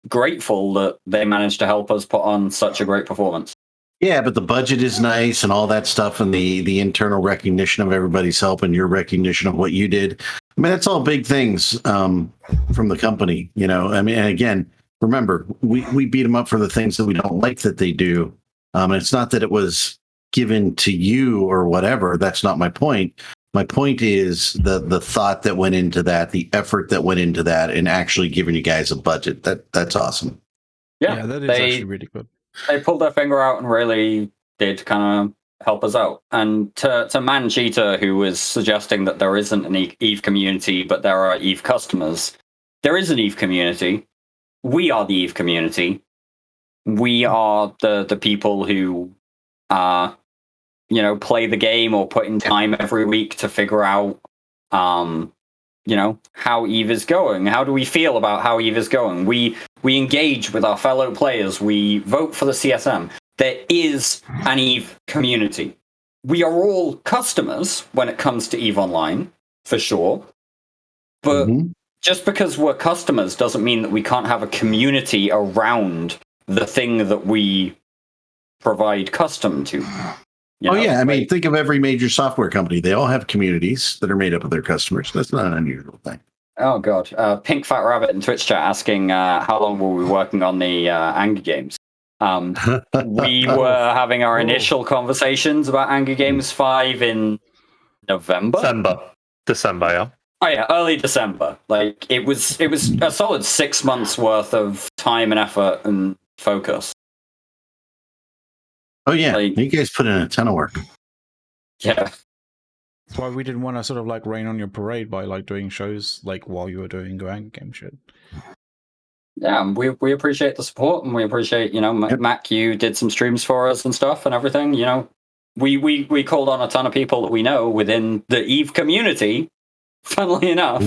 grateful that they managed to help us put on such a great performance. Yeah, but the budget is nice and all that stuff, and the internal recognition of everybody's help and your recognition of what you did. That's all big things from the company, and again, remember, we beat them up for the things that we don't like that they do. And it's not that it was given to you or whatever. That's not my point. My point is the thought that went into that, the effort that went into that, and actually giving you guys a budget. That's awesome. Yeah, that is actually really good. They pulled their finger out and really did kind of help us out. And to Man Cheetah, who was suggesting that there isn't an EVE community, but there are EVE customers, there is an EVE community. We are the EVE community. We are the people who, play the game or put in time every week to figure out, how EVE is going. How do we feel about how EVE is going? We engage with our fellow players. We vote for the CSM. There is an EVE community. We are all customers when it comes to EVE Online, for sure. But just because we're customers doesn't mean that we can't have a community around the thing that we provide custom to. Think of every major software company. They all have communities that are made up of their customers. That's not an unusual thing. Oh, God. Pink Fat Rabbit in Twitch chat asking how long were we working on the Anger Games? We were having our initial conversations about Anger Games 5 in November? December, yeah. Oh, yeah, early December. It was a solid 6 months worth of time and effort and focus. Oh, yeah. You guys put in a ton of work. Yeah. That's why we didn't want to sort of rain on your parade by doing shows while you were doing Anger Game shit. Yeah, we appreciate the support, and we appreciate, Mac, you did some streams for us and stuff and everything. We called on a ton of people that we know within the EVE community, funnily enough,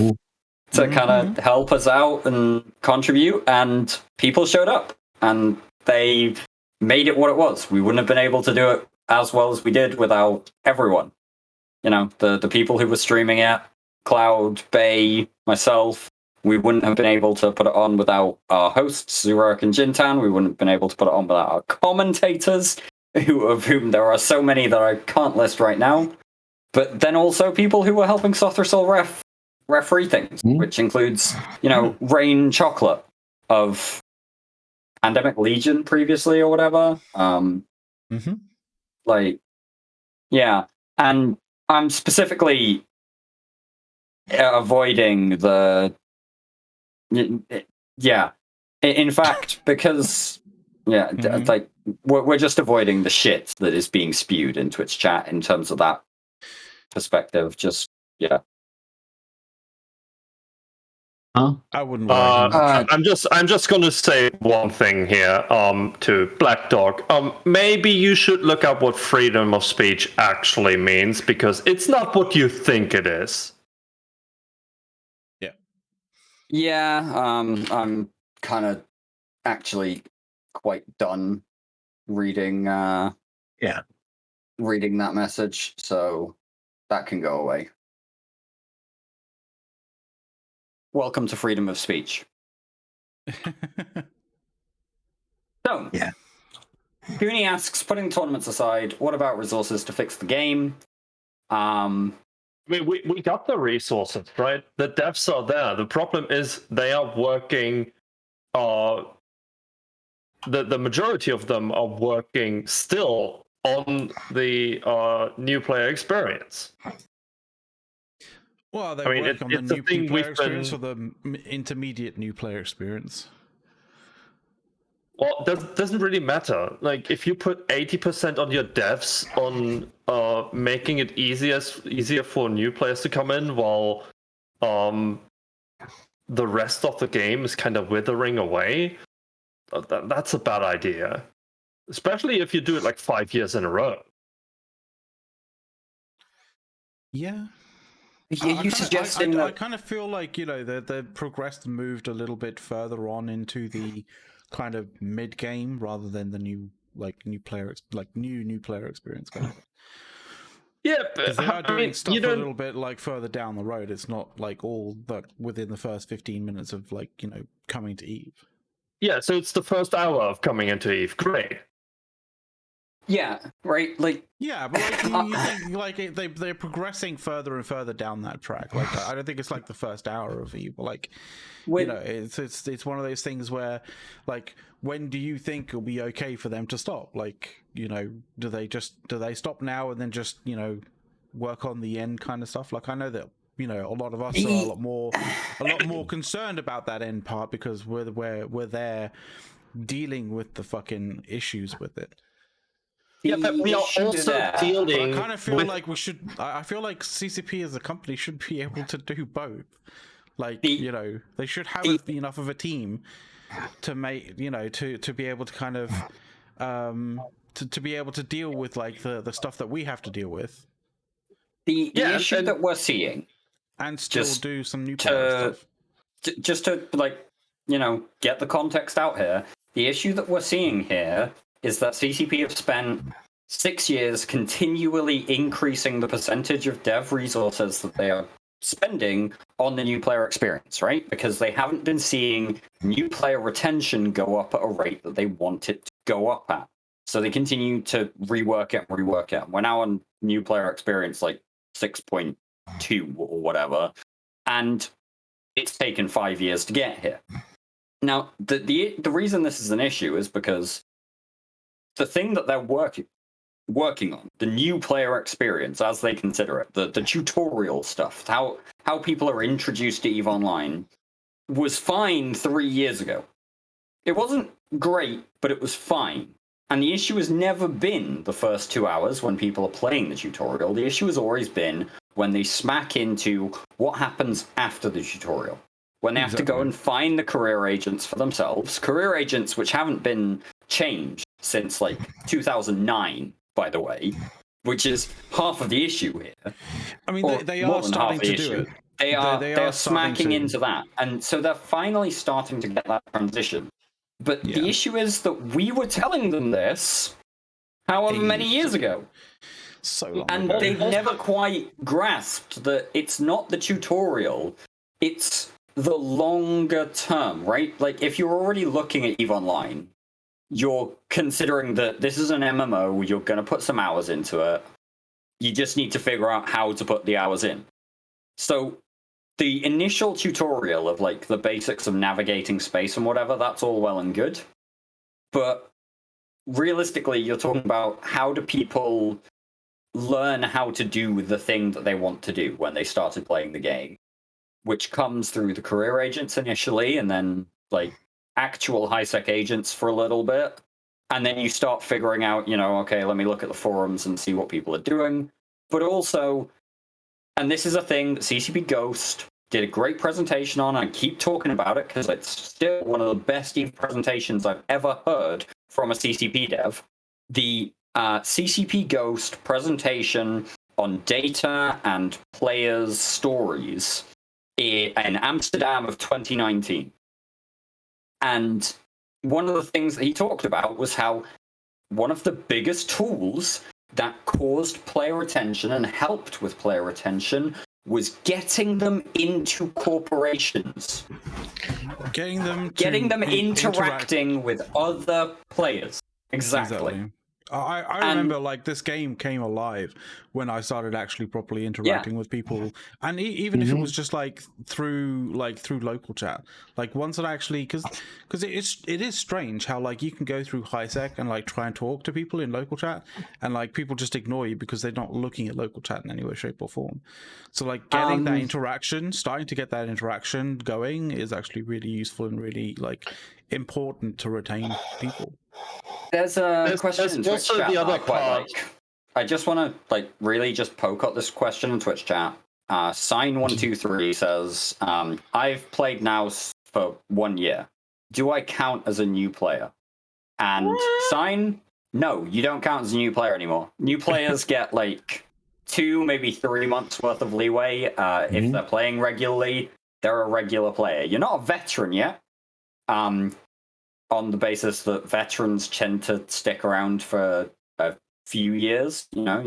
to kind of help us out and contribute, and people showed up, and they made it what it was. We wouldn't have been able to do it as well as we did without everyone. The people who were streaming it, Cloud, Bay, myself. We wouldn't have been able to put it on without our hosts, Zurek and Jintan. We wouldn't have been able to put it on without our commentators, of whom there are so many that I can't list right now. But then also people who were helping Sothrasol referee things, which includes, Rain Chocolate of Pandemic Legion previously or whatever. Yeah. And I'm specifically avoiding the... Yeah. In fact, because... Yeah, we're just avoiding the shit that is being spewed in Twitch chat in terms of that perspective. Just yeah. Huh? I wouldn't worry. I'm just gonna say one thing here to Black Dog. Maybe you should look up what freedom of speech actually means, because it's not what you think it is. Yeah, I'm kind of actually quite done reading reading that message, so that can go away. Welcome to freedom of speech. So, yeah. Cooney asks, putting tournaments aside, what about resources to fix the game? I mean, we got the resources, right? The devs are there. The problem is they are working. The majority of them are working still on the new player experience. Well, they I mean, work on the it's a new thing player we've experience or been- the intermediate new player experience. Well, doesn't really matter. Like, if you put 80% on your devs on making it easier for new players to come in, while the rest of the game is kind of withering away, that's a bad idea. Especially if you do it like 5 years in a row. Yeah. You suggesting that I kind of feel like, you know, they've progressed and moved a little bit further on into the kind of mid game rather than the new player experience kind of thing. Yeah, Because they are doing stuff you a know, little bit like further down the road. It's not like all that within the first 15 minutes of like, you know, coming to Eve. yeah, so it's the first hour of coming into Eve. Great. yeah, right? Like Yeah, but like you think like they're progressing further and further down that track. Like I don't think it's like the first hour of Eve. But like you know, it's one of those things where like when do you think it'll be okay for them to stop? Like, you know, do they stop now and then just, you know, work on the end kind of stuff? Like I know that, you know, a lot of us are a lot more concerned about that end part because we're there dealing with the fucking issues with it. Yeah, but we are also dealing. But I kind of feel like we should. I feel like CCP as a company should be able to do both. Like, you know, they should have enough of a team to make, you know, to be able to kind of to be able to deal with like the stuff that we have to deal with. The issue that we're seeing, and still do some new player stuff. Just to like, you know, get the context out here. The issue that we're seeing here is that CCP have spent 6 years continually increasing the percentage of dev resources that they are spending on the new player experience, right? Because they haven't been seeing new player retention go up at a rate that they want it to go up at. So they continue to rework it. We're now on new player experience like 6.2 or whatever, and it's taken 5 years to get here. Now, the reason this is an issue is because the thing that they're working on, the new player experience as they consider it, the tutorial stuff, how people are introduced to EVE Online, was fine 3 years ago. It wasn't great, but it was fine. And the issue has never been the first 2 hours when people are playing the tutorial. The issue has always been when they smack into what happens after the tutorial. When they have to go and find the career agents for themselves. Career agents which haven't been changed since like 2009, by the way, which is half of the issue here. I mean, they are starting to do it. They are smacking into that. And so they're finally starting to get that transition. But the issue is that we were telling them this however many years ago. So long and ago. they've never quite grasped that it's not the tutorial, it's the longer term, right? Like, if you're already looking at EVE Online, you're considering that this is an MMO, you're going to put some hours into it. You just need to figure out how to put the hours in. So the initial tutorial of like the basics of navigating space and whatever, that's all well and good. But realistically, you're talking about how do people learn how to do the thing that they want to do when they started playing the game, which comes through the career agents initially, and then like actual high-sec agents for a little bit. And then you start figuring out, okay, let me look at the forums and see what people are doing. But also, and this is a thing that CCP Ghost did a great presentation on. I keep talking about it because it's still one of the best EVE presentations I've ever heard from a CCP dev. The CCP Ghost presentation on data and players' stories in Amsterdam of 2019. And one of the things that he talked about was how one of the biggest tools that caused player retention and helped with player retention was getting them into corporations. Getting them interacting with other players. Exactly. I remember like this game came alive when I started actually properly interacting with people, and even if it was just like through local chat, like once it actually because it is strange how like you can go through HiSec and like try and talk to people in local chat, and like people just ignore you because they're not looking at local chat in any way, shape, or form. So like getting that interaction, starting to get that interaction going is actually really useful and really like important to retain people. There's a question in Twitch chat that I quite like. I just want to really just poke at this question in Twitch chat. Sign123 says, I've played now for 1 year. Do I count as a new player? And Sign, no, you don't count as a new player anymore. New players get 2, maybe 3 months worth of leeway. If they're playing regularly, they're a regular player. You're not a veteran yet. On the basis that veterans tend to stick around for a few years, by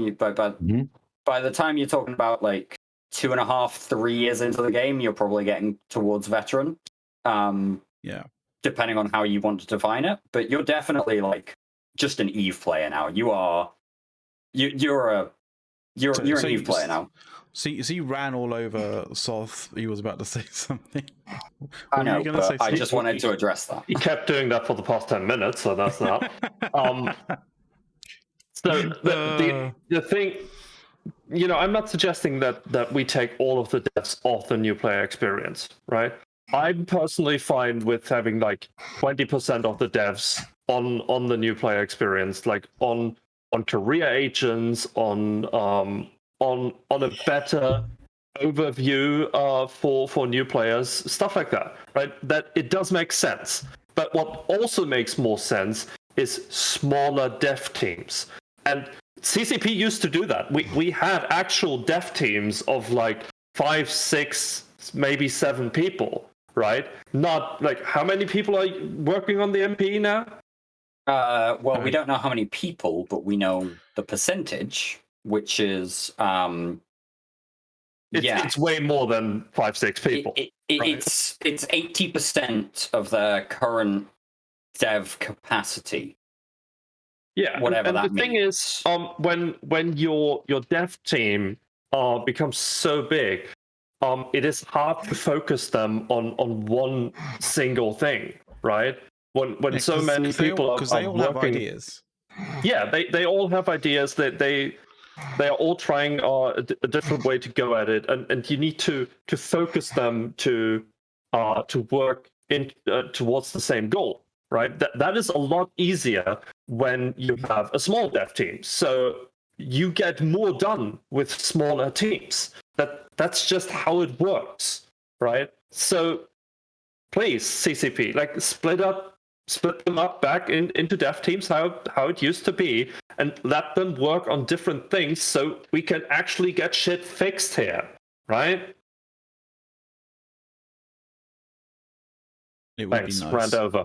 the time you're talking about 2.5, 3 years into the game, you're probably getting towards veteran. Depending on how you want to define it, but you're definitely just an EVE player now. You're an EVE player now. So he ran all over Soth. He was about to say something. I know, but I just wanted to address that. He kept doing that for the past 10 minutes, so that's not. So the thing, I'm not suggesting that we take all of the devs off the new player experience, right? I'm personally fine with having 20% of the devs on the new player experience, on career agents, on a better overview for new players, stuff like that, right? That it does make sense. But what also makes more sense is smaller dev teams. And CCP used to do that. We had actual dev teams of 5, 6, maybe 7 people, right? Not how many people are working on the MP now? Well, we don't know how many people, but we know the percentage, which is it's way more than 5, 6 people. Right? It's 80% of their current dev capacity. Yeah, whatever and that the thing is, when your dev team becomes so big, it is hard to focus them on one single thing, right? When so many people are all working, have ideas. Yeah, they all have ideas. They are all trying a different way to go at it, and you need to focus them to work in towards the same goal, right? That is a lot easier when you have a small dev team. So you get more done with smaller teams. That's just how it works, right? So please, CCP, split them up back into dev teams how it used to be, and let them work on different things so we can actually get shit fixed here, right? It would Thanks, be nice. rant over.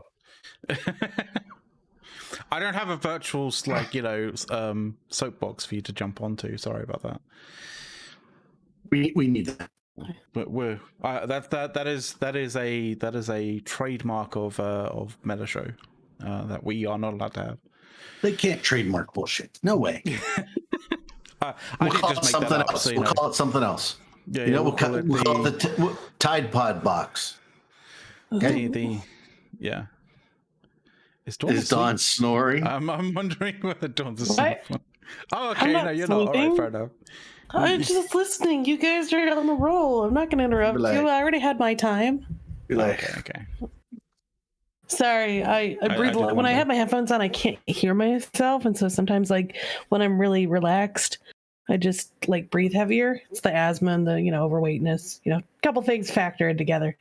I don't have a virtual soapbox for you to jump onto. Sorry about that. We need that. But we're that is a trademark of Meta Show that we are not allowed to have. They can't trademark bullshit. No way. We'll call it something else. So, we'll call it something else. Yeah, we'll call it the Tide Pod box. Okay. Yeah. Is Dawn snoring? I'm wondering whether Dawn's asleep. Oh, okay. No, you're sleeping. not. All right, fair enough. I'm just listening. You guys are on a roll. I'm not going to interrupt you. I already had my time. Okay. Sorry, I breathe. When I have my headphones on, I can't hear myself, and so sometimes, like when I'm really relaxed, I just like breathe heavier. It's the asthma and the overweightness. A couple things factor in together.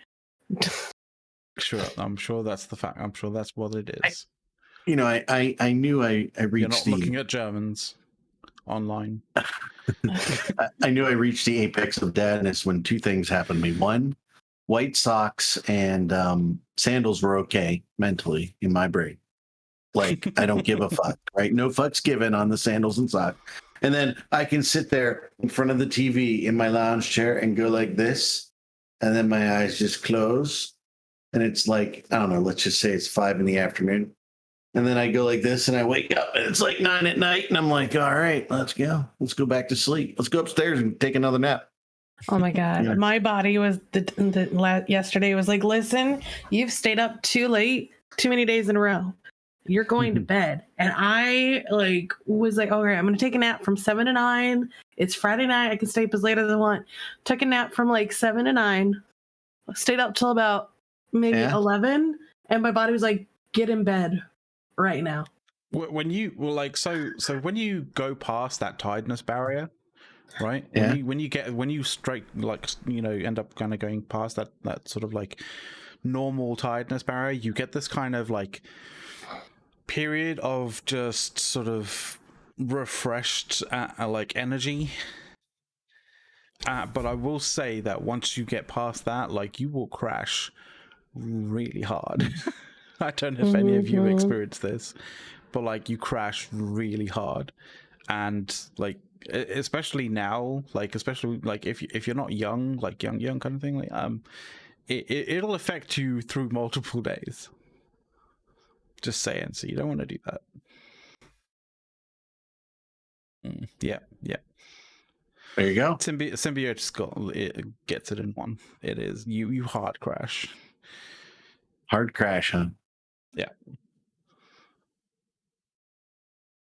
Sure, I'm sure that's the fact. I'm sure that's what it is. I knew I reached. You're not looking at Germans online. I knew I reached the apex of dadness when two things happened to me. One, white socks and sandals were okay mentally in my brain. Like, I don't give a fuck, right? No fucks given on the sandals and socks. And then I can sit there in front of the TV in my lounge chair and go like this, and then my eyes just close. And it's like, I don't know, let's just say it's 5 p.m. And then I go like this and I wake up and it's like 9 p.m. and I'm like, all right, let's go. Let's go back to sleep. Let's go upstairs and take another nap. Oh my God. Yeah. My body was yesterday was like, listen, you've stayed up too late, too many days in a row. You're going to bed. And I was like, okay, I'm going to take a nap from 7 to 9. It's Friday night. I can stay up as late as I want. Took a nap from 7 to 9. Stayed up till about maybe 11. And my body was like, get in bed right now. When you so when you go past that tiredness barrier, right? Yeah. When you straight end up kind of going past that sort of normal tiredness barrier, you get this kind of period of just sort of refreshed energy. But I will say that once you get past that, you will crash really hard. I don't know if any of you experienced this, but you crash really hard, and especially now, especially if you're not young, young kind of thing, it'll affect you through multiple days. Just saying, so you don't want to do that. Yeah. There you go. Symbiote it gets it in one. It is you hard crash. Hard crash, huh? Yeah.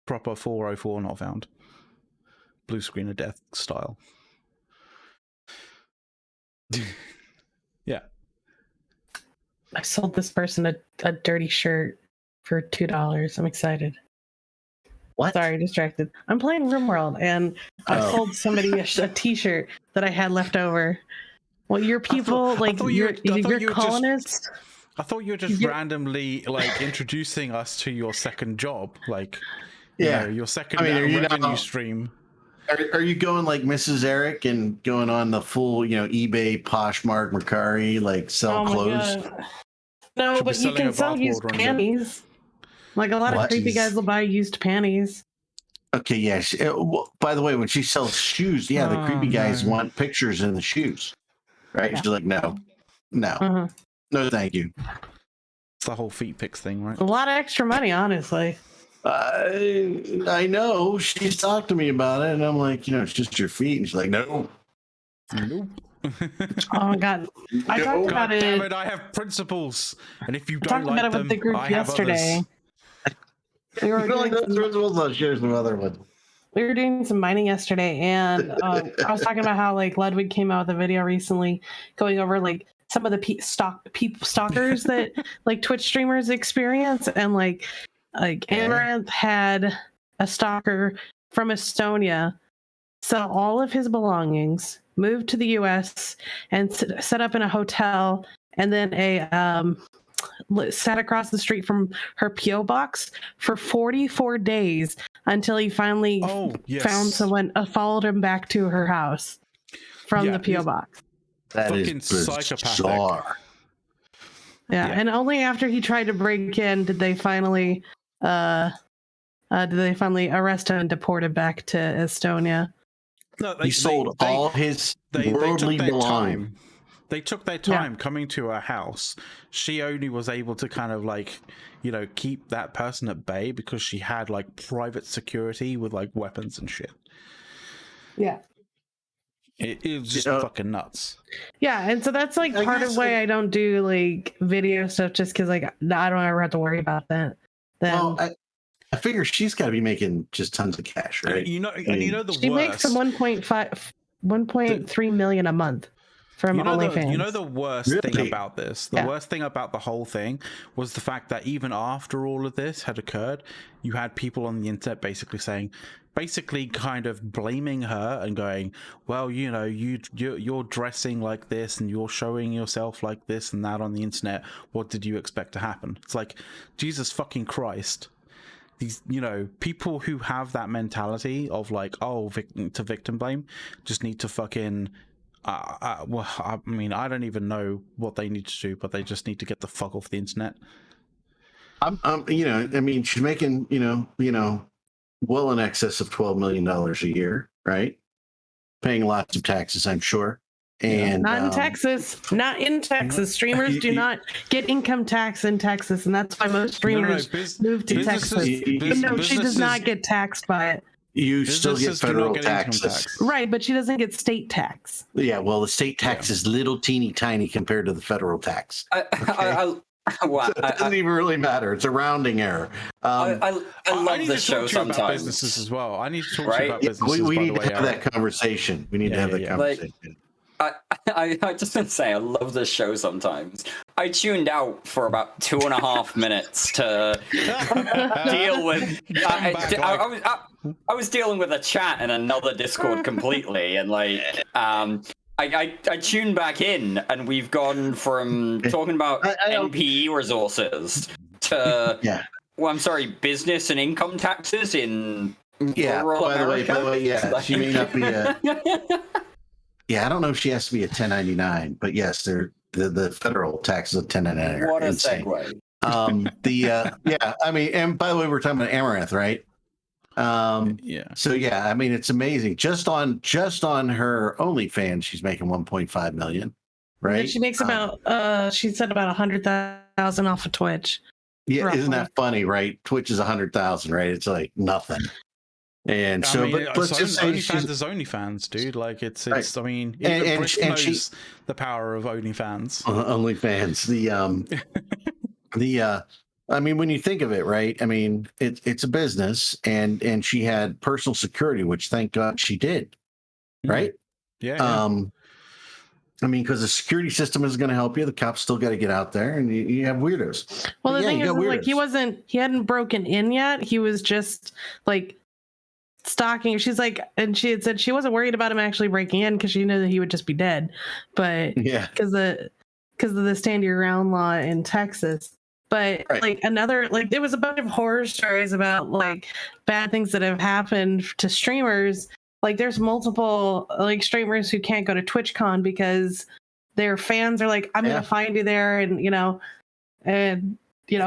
Proper 404 not found. Blue screen of death style. Yeah. I sold this person a dirty shirt for $2. I'm excited. What? Sorry, distracted. I'm playing RimWorld, and I sold somebody a t-shirt that I had left over. Well, your people, you're colonists. I thought you were just randomly introducing us to your second job, your second revenue stream. Are you going like Mrs. Eric and going on the full, eBay, Poshmark, Mercari, sell clothes? God. No, but you can sell used panties. A lot of creepy guys will buy used panties. Okay, yes. By the way, when she sells shoes, the creepy guys want pictures in the shoes, right? Yeah. She's like, no, no, thank you. It's the whole feet pics thing, right? A lot of extra money, honestly. I know. She's talked to me about it, and I'm like, it's just your feet. And she's like, no. Nope. Oh my God! I talked about it. Damn it! I have principles, and if you don't like them, with the group I yesterday. We were doing those principles. I'll share some other ones. We were doing some mining yesterday, and I was talking about how Ludwig came out with a video recently, going over some of the stalkers that Twitch streamers experience, and Amaranth had a stalker from Estonia sell all of his belongings, moved to the U.S. and set up in a hotel, and then sat across the street from her P.O. box for 44 days until he finally found someone, followed him back to her house from the P.O. box. That is psychopathic. Yeah, and only after he tried to break in did they finally arrest him and deport him back to Estonia. No, he sold all his worldly belongings. They took their time coming to her house. She only was able to kind of keep that person at bay because she had private security with weapons and shit. Yeah. It was just fucking nuts. Yeah, and so that's part of why I don't do video stuff, just because I don't ever have to worry about that. Then I figure she's got to be making just tons of cash, right? The she worst. makes 1.3 million a month from OnlyFans. You know the worst thing about this? The worst thing about the whole thing was the fact that even after all of this had occurred, you had people on the internet basically kind of blaming her and going, well, you know, you're dressing like this and you're showing yourself like this and that on the internet. What did you expect to happen? It's like, Jesus fucking Christ. These, you know, people who have that mentality of like, oh, victim blame, just need to fucking well, I mean, I don't even know what they need to do, but they just need to get the fuck off the internet. You know, I mean, she's making, you know, well in excess of $12 million a year, right? Paying lots of taxes, I'm sure. And not in Texas. Not in Texas. Streamers do not get income tax in Texas, and that's why most streamers move to Texas. But no, she does not get taxed by it. You still get federal taxes. Right, but she doesn't get state tax. Yeah, well, the state tax is little teeny tiny compared to the federal tax. Wow, so it doesn't even really matter. It's a rounding error. I love this show sometimes. About businesses as well. I need to talk to you about businesses. We need to have that conversation. We need to have that conversation. I just want to say I love this show sometimes. I tuned out for about 2.5 minutes to deal with. I was dealing with a chat in another Discord completely, and like I tuned back in, and we've gone from talking about NPE resources to well, I'm sorry, business and income taxes in rural America. By the way, she may not be a. Yeah, I don't know if she has to be a 1099, but yes, the federal taxes of 1099 are what a insane. segue. I mean, and by the way, we're talking about Amaranth, right? So yeah, I mean, it's amazing. Just on her OnlyFans, she's making 1.5 million, right? Yeah, she makes about she said about 100,000 off of Twitch. Yeah, roughly. Isn't that funny, right? Twitch is 100,000, right? It's like nothing. And so, but let's just say OnlyFans is OnlyFans, dude. Like it's. I mean, even Britt knows the power of OnlyFans. OnlyFans, I mean, when you think of it, right? I mean, it's a business, and she had personal security, which thank God she did, right? Yeah. I mean, because the security system is going to help you. The cops still got to get out there, and you have weirdos. Well, the thing is, like, he hadn't broken in yet. He was just like stalking. She's like, and she had said she wasn't worried about him actually breaking in because she knew that he would just be dead. But because of the stand your ground law in Texas. But like there was a bunch of horror stories about like bad things that have happened to streamers. Like there's multiple like streamers who can't go to TwitchCon because their fans are like, I'm gonna find you there, and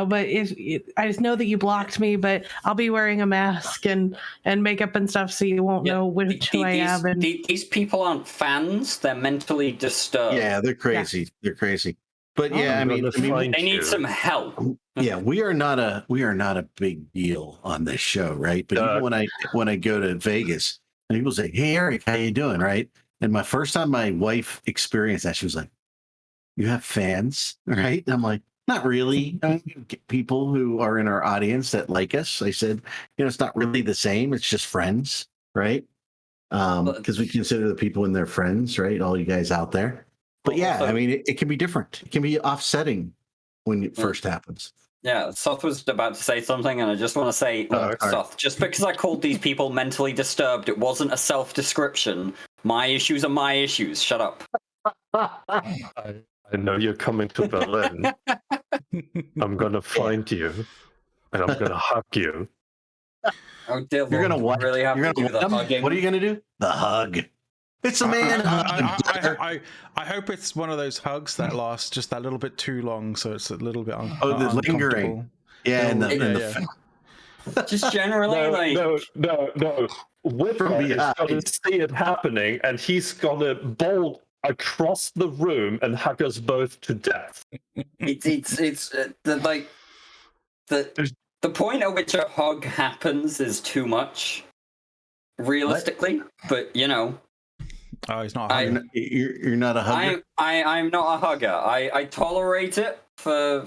but if I just know that you blocked me, but I'll be wearing a mask and makeup and stuff, so you won't know who I am. And these people aren't fans; they're mentally disturbed. Yeah, they're crazy. Yeah. They're crazy. But I mean, they need some help. Yeah, we are not a big deal on this show, right? But even when I go to Vegas, and people say, "Hey, Eric, how you doing?" Right? And my first time my wife experienced that, she was like, "You have fans, right?" And I'm like, "Not really. I mean, people who are in our audience that like us." I said, "It's not really the same. It's just friends, right? Because we consider the people in their friends, right? All you guys out there." But yeah, I mean, it can be different. It can be offsetting when it first happens. Yeah, Soth was about to say something, and I just want to say, Soth, just because I called these people mentally disturbed, it wasn't a self-description. My issues are my issues. Shut up. I know you're coming to Berlin. I'm going to find you, and I'm going to hug you. Oh, dear, you're going to what? Really have to do the hugging. What are you going to do? The hug. It's a man. I hope it's one of those hugs that lasts just that little bit too long, so it's a little bit the lingering. Yeah, just generally no. Whitmer is going to see it happening, and he's going to bolt across the room and hug us both to death. It's the point at which a hug happens is too much, realistically. But oh, he's not a hugger. You're not a hugger? I'm not a hugger. I tolerate it for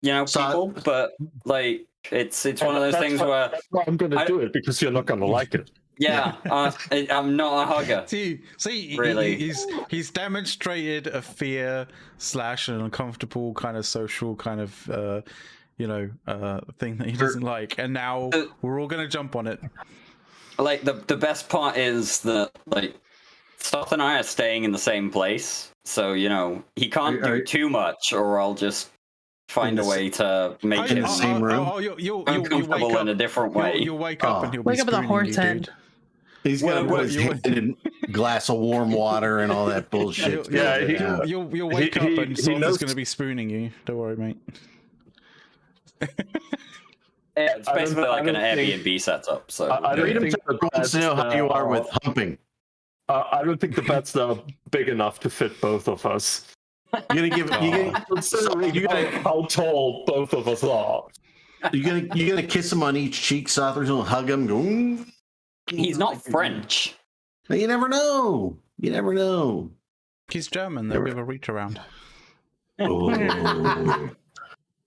people, but like it's one of those things where that's why I'm going to do it, because you're not going to like it. Yeah, I'm not a hugger. See, really, he's demonstrated a fear / an uncomfortable kind of social kind of thing that he doesn't like, and now we're all gonna jump on it. Like the best part is that like Stoth and I are staying in the same place, so he can't do too much, or I'll just find a way to make him in the same room. You'll uncomfortable wake up in a different way. You'll wake up and he'll wake be up with a horse head. He's gonna put his hand in a glass of warm water and all that bullshit. You'll wake up and someone's gonna be spooning you. Don't worry, mate. Yeah, it's basically like an Airbnb setup. So I don't think wants to know how you are with humping. I don't think the beds are big enough to fit both of us. You're gonna how tall both of us are. You're gonna kiss him on each cheek, Sothers, and hug him. Go, he's not French. You never know. You never know. He's German. They'll give a reach around. Oh.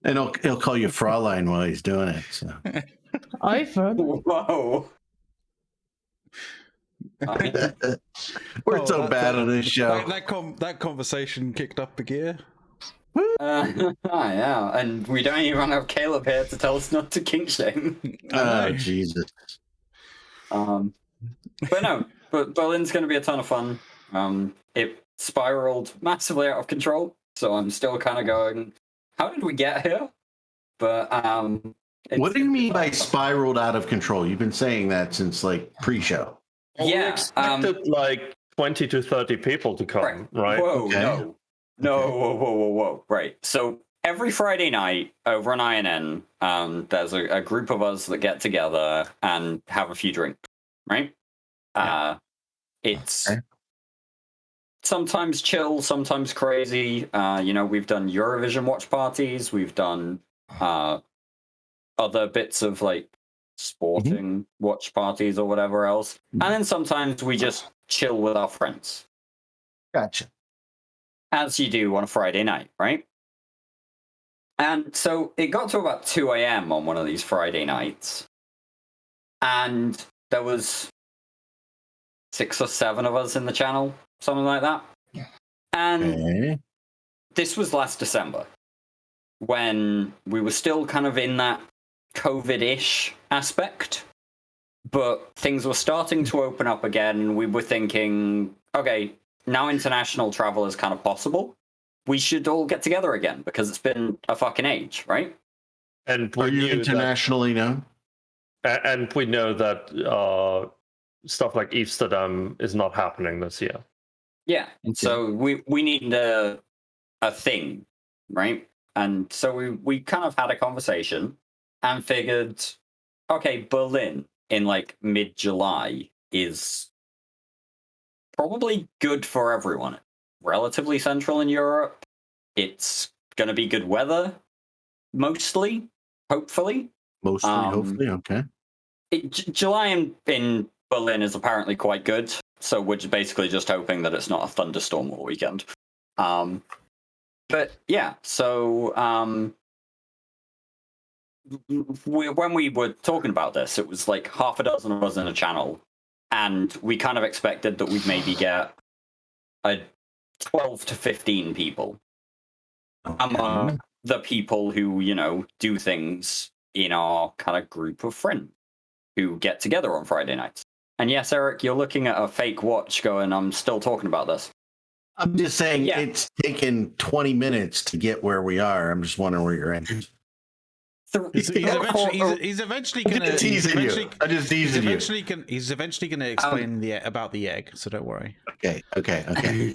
And he'll call you Fraulein while he's doing it. So. Whoa. We're so bad on this show. That conversation kicked up a gear. Yeah, and we don't even have Caleb here to tell us not to kink shame. Oh, Jesus. But Berlin's going to be a ton of fun. It spiraled massively out of control, so I'm still kind of going, how did we get here? But what do you mean by spiraled out of control? You've been saying that since like pre-show. Well, we expected like 20 to 30 people to come, right? Whoa, okay. No, whoa. Right. So every Friday night over on INN, there's a group of us that get together and have a few drinks, right? Yeah. It's sometimes chill, sometimes crazy. We've done Eurovision watch parties. We've done other bits of like sporting watch parties or whatever else. And then sometimes we just chill with our friends. Gotcha. As you do on a Friday night, right? And so it got to about 2 a.m. on one of these Friday nights. And there was 6 or 7 of us in the channel, something like that. And this was last December, when we were still kind of in that COVID-ish aspect, but things were starting to open up again. We were thinking, okay, now international travel is kind of possible. We should all get together again, because it's been a fucking age, right? And are you internationally known? And we know that stuff like Amsterdam is not happening this year. Yeah, okay. So we need a thing, right? And so we kind of had a conversation and figured, okay, Berlin in like mid-July is probably good for everyone. Relatively central in Europe. It's going to be good weather, mostly, hopefully. Hopefully, okay. July in Berlin is apparently quite good, so we're basically just hoping that it's not a thunderstorm all weekend. But yeah, so when we were talking about this, it was like half a dozen of us in a channel, and we kind of expected that we'd maybe get a 12 to 15 people among the people who, do things in our kind of group of friends who get together on Friday nights. And yes, Eric, you're looking at a fake watch going, I'm still talking about this. I'm just saying it's taken 20 minutes to get where we are. I'm just wondering where you're at. He's eventually going to tease you. I just teased you. He's eventually going to explain about the egg, so don't worry. Okay.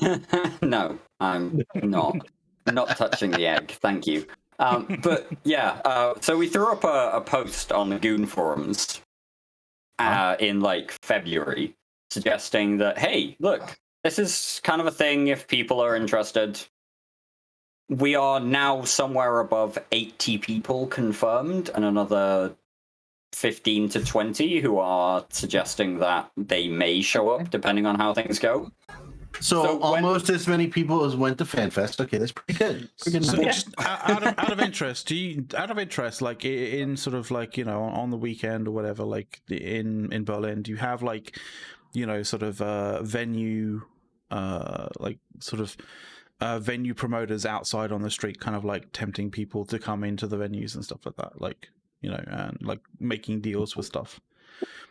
No, I'm not touching the egg. Thank you. But yeah, so we threw up a post on the Goon forums in like February, suggesting that, hey, look, this is kind of a thing if people are interested. We are now somewhere above 80 people confirmed, and another 15 to 20 who are suggesting that they may show up depending on how things go. So almost as many people as went to FanFest. Okay, that's pretty good. Pretty good So number. just out of interest, like in sort of like, you know, on the weekend or whatever, like in Berlin, do you have like, you know, sort of venue, like sort of venue promoters outside on the street, kind of like tempting people to come into the venues and stuff like that, like, you know, and like making deals with stuff?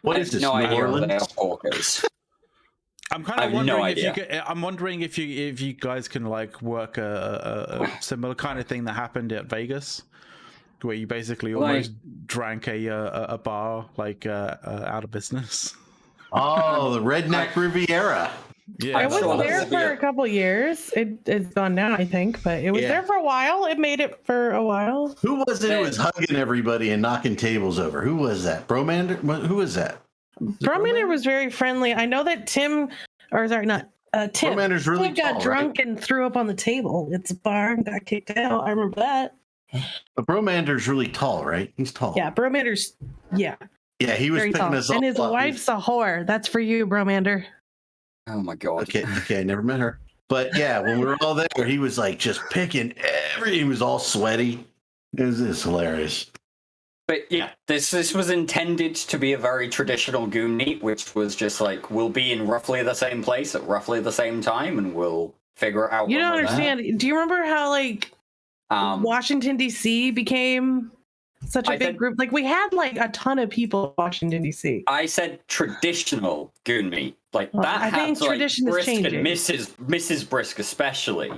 What is this? No New idea what they Orleans? are hawkers. I'm kind of wondering if you get, I'm wondering if you guys can like work a similar kind of thing that happened at Vegas, where you basically almost drank a bar like out of business. Oh, the Redneck Riviera. Yeah, I was there for a couple years. It's gone now, I think, but it was there for a while. It made it for a while. Who was it who was hugging everybody and knocking tables over? Who was that? Bromander? Who was that? Bromander was very friendly. I know that Tim Bromander's really Tim got tall, drunk right? and threw up on the table. It's a bar and got kicked out. I remember that. But Bromander's really tall, right? He's tall. Yeah, Bromander's Yeah, he was very picking tall. us all And his up. wife's a whore. That's for you, Bromander. Oh my god. Okay, I never met her. But yeah, when we were all there, he was like just picking he was all sweaty. It was hilarious. But yeah, this was intended to be a very traditional goon meet, which was just like, we'll be in roughly the same place at roughly the same time, and we'll figure it out. You don't understand. Do you remember how like Washington D.C. became such a big group? Like we had like a ton of people in Washington D.C. I said traditional goon meet, like that. I think tradition like, is Brisk changing. and Mrs. Brisk especially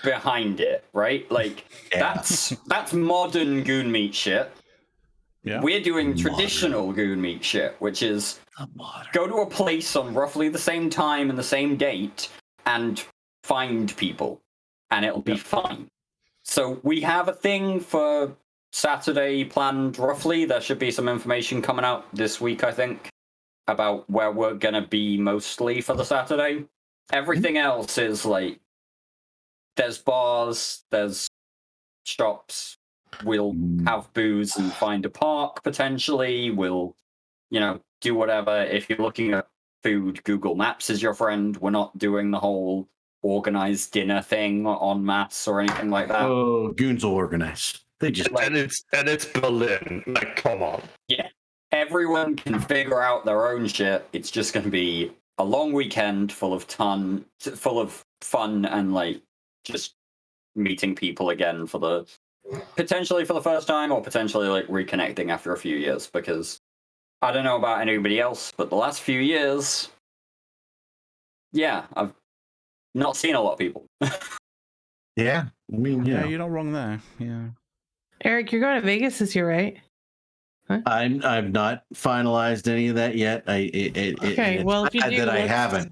behind it, right? Like that's modern goon meet shit. Yeah. We're doing traditional goon meet shit, which is go to a place on roughly the same time and the same date and find people, and it'll be fine. So we have a thing for Saturday planned roughly. There should be some information coming out this week, I think, about where we're going to be mostly for the Saturday. Everything else is like, there's bars, there's shops. We'll have booze and find a park, potentially. We'll, you know, do whatever. If you're looking at food, Google Maps is your friend. We're not doing the whole organized dinner thing en masse or anything like that. Oh, goons will organize. They just and it's Berlin. Like, come on. Yeah. Everyone can figure out their own shit. It's just going to be a long weekend full of fun and like just meeting people again potentially for the first time, or potentially like reconnecting after a few years, because I don't know about anybody else, but the last few years, I've not seen a lot of people. Yeah, I mean, yeah, you're not wrong there. Yeah, Eric, you're going to Vegas this year, right? Huh? I've not finalized any of that yet. Okay, well, if you do, I haven't.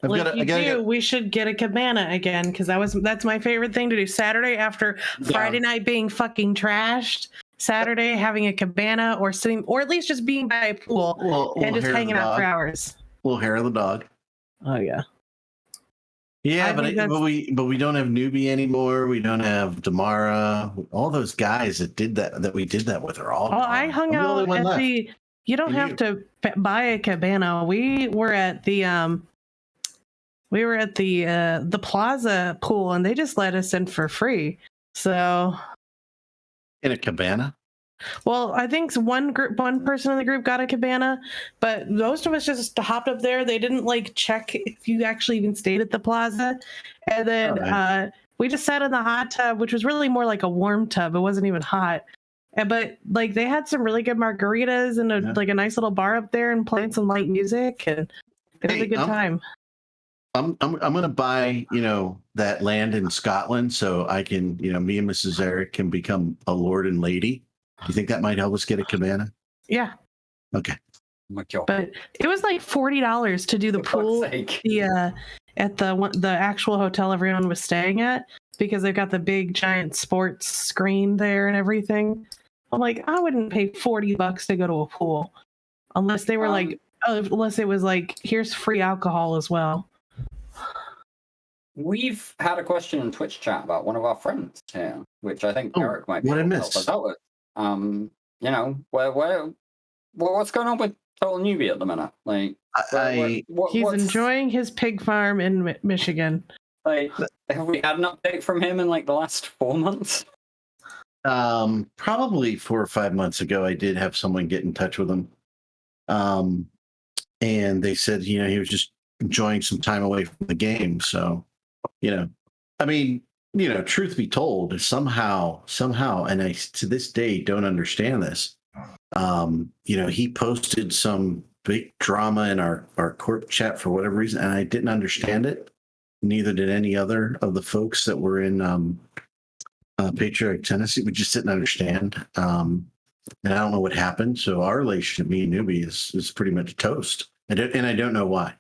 We should get a cabana again, because that's my favorite thing to do. Saturday after Friday night being fucking trashed. Saturday having a cabana or at least just being by a pool and just hanging out for hours. Little hair of the dog. Oh yeah. Yeah, but we don't have Newbie anymore. We don't have Damara. All those guys that we did that with are all. Oh, I hung out at the. You don't have to buy a cabana. We were at the the Plaza pool, and they just let us in for free. So. In a cabana. Well, I think one person in the group got a cabana, but most of us just hopped up there. They didn't like check if you actually even stayed at the plaza. And then we just sat in the hot tub, which was really more like a warm tub. It wasn't even hot. But like they had some really good margaritas and a nice little bar up there and playing some light music, and it was a good time. I'm gonna buy that land in Scotland so I can me and Mrs. Erik can become a lord and lady. Do you think that might help us get a cabana? Yeah. Okay. But it was like $40 to do the pool at the actual hotel everyone was staying at, because they've got the big giant sports screen there and everything. I'm like, I wouldn't pay $40 to go to a pool unless they were unless it was like, here's free alcohol as well. We've had a question in Twitch chat about one of our friends here, which I think Eric might be able to help us out with. What's going on with total newbie at the minute? Like, he's enjoying his pig farm in Michigan. Like, have we had an update from him in like the last 4 months? Probably 4 or 5 months ago, I did have someone get in touch with him. And they said, he was just enjoying some time away from the game. So, I mean, truth be told, somehow, and I to this day don't understand this. He posted some big drama in our corp chat for whatever reason, and I didn't understand it. Neither did any other of the folks that were in Patriotic Tennessee. We just didn't understand. And I don't know what happened. So our relationship, me and Newbie, is pretty much toast. And I don't know why.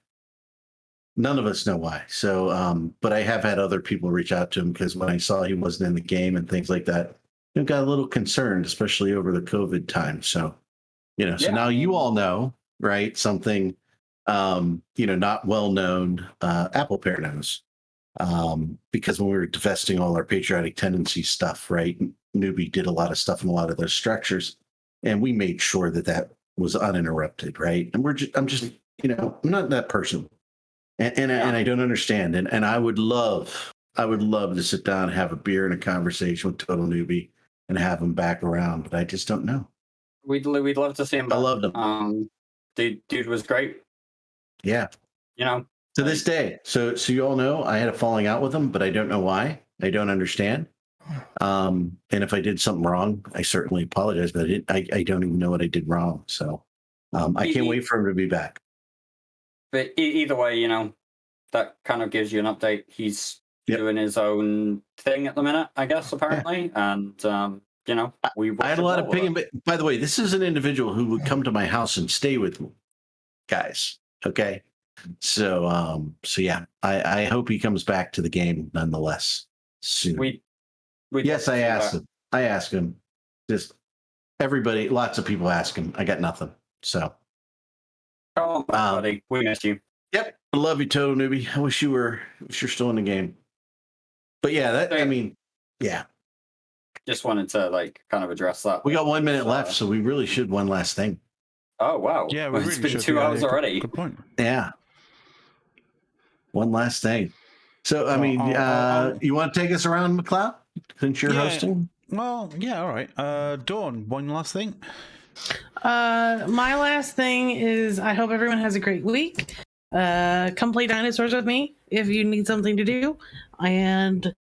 None of us know why. So, but I have had other people reach out to him because when I saw he wasn't in the game and things like that, I got a little concerned, especially over the COVID time. So, so now you all know, right? Something, not well known, Apple Pair knows. Because when we were divesting all our patriotic tendency stuff, right? Newbie did a lot of stuff in a lot of those structures, and we made sure that was uninterrupted, right? And I'm just, I'm not that person, and I don't understand, and I would love to sit down and have a beer and a conversation with Total Newbie and have him back around, but I just don't know. We'd love to see him back. I loved him. Dude was great. Yeah. To this day. So you all know I had a falling out with him, but I don't know why. I don't understand. And if I did something wrong, I certainly apologize, but I don't even know what I did wrong. So I can't wait for him to be back. But either way, that kind of gives you an update. He's doing his own thing at the minute, I guess, apparently. Yeah. And, I had a lot of opinion, but by the way, this is an individual who would come to my house and stay with me, guys. Okay. So yeah, I hope he comes back to the game nonetheless soon. Yes, I asked him. I asked him. Just everybody, lots of people ask him. I got nothing. So, buddy, we missed you. Yep, I love you, Total Newbie. I wish you're still in the game. But yeah, yeah. Just wanted to kind of address that. We got 1 minute left, so we really should one last thing. Oh wow! Yeah, it's been 2 hours already. Good point. Yeah. One last thing. So, I mean, you want to take us around, McLeod, since you're hosting? Well, yeah, all right. Dawn, one last thing. My last thing is I hope everyone has a great week. Come play dinosaurs with me if you need something to do. And